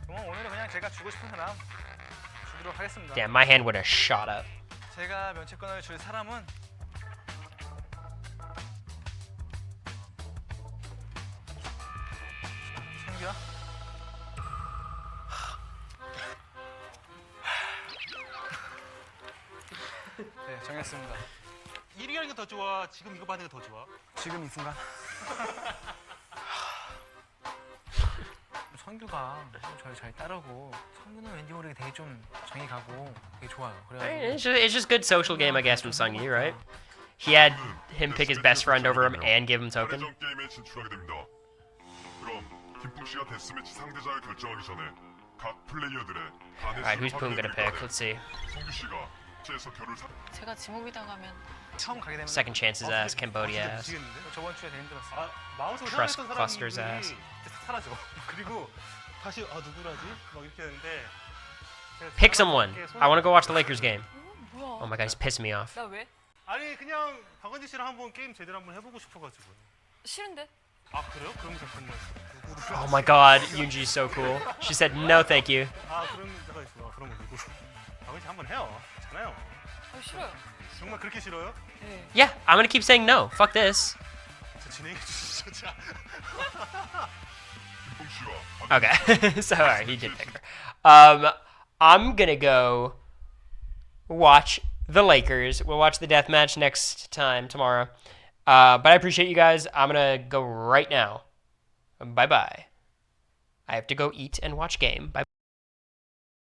그럼 오늘은 그냥 제가 주고 싶은 사람 주도록 하겠습니다. Damn, my hand would have shot up. 제가 면책권을 줄 사람은 성규야? 네, 정했습니다. 1위 하는 게 더 좋아? 지금 이거 받는 게 더 좋아? 지금 이 순간. 성규가 저를 잘 따르고 성규는 왠지 모르게 되게 좀 정이 가고 되게 좋아요. 그래가지고 It's just good social game, I guess, from Sung Yu, right? He had him pick his best friend over him and give him token. 최종 게임에 진출하게 됩니다. 그럼 김풍 씨가 데스매치 상대자를 결정하기 전에 각 플레이어들의 Alright, who's Poong gonna pick? Let's see. 성규 씨가 제에서 결을 사. 제가 지목이 당하면 처음 가게 되면 Second chances ass, Cambodia ass. 저번 주에 되게 힘들었어요. 아, 마우스로 Trust 사용했던 clusters 사람이 ass. 이제 싹 사라져. 그리고 다시 누구라지? 막 이렇게 되는데 Pick someone. I want to go watch the Lakers game. 뭐야? Oh my god, he's pissing me off. 나 왜? 아니 그냥 박원지 씨랑 한번 게임 제대로 한번 해보고 싶어가지고. 싫은데? 아 그래요? 그럼 잠깐만. Oh my god, Yoonji's so cool. She said no, thank you. 아 그런 데가 있어. 그런 거 누구? 박원지 한번 해요. 괜찮아요. 싫어요. 정말 그렇게 싫어요? 네. Yeah, I'm gonna keep saying no. Fuck this. 자 진행해 주시죠. 자. 김풍 씨와 Okay, so alright, he did pick her. I'm gonna go watch the Lakers. We'll watch the death match next time tomorrow. But I appreciate you guys. I'm gonna go right now. Bye bye. I have to go eat and watch game. Bye.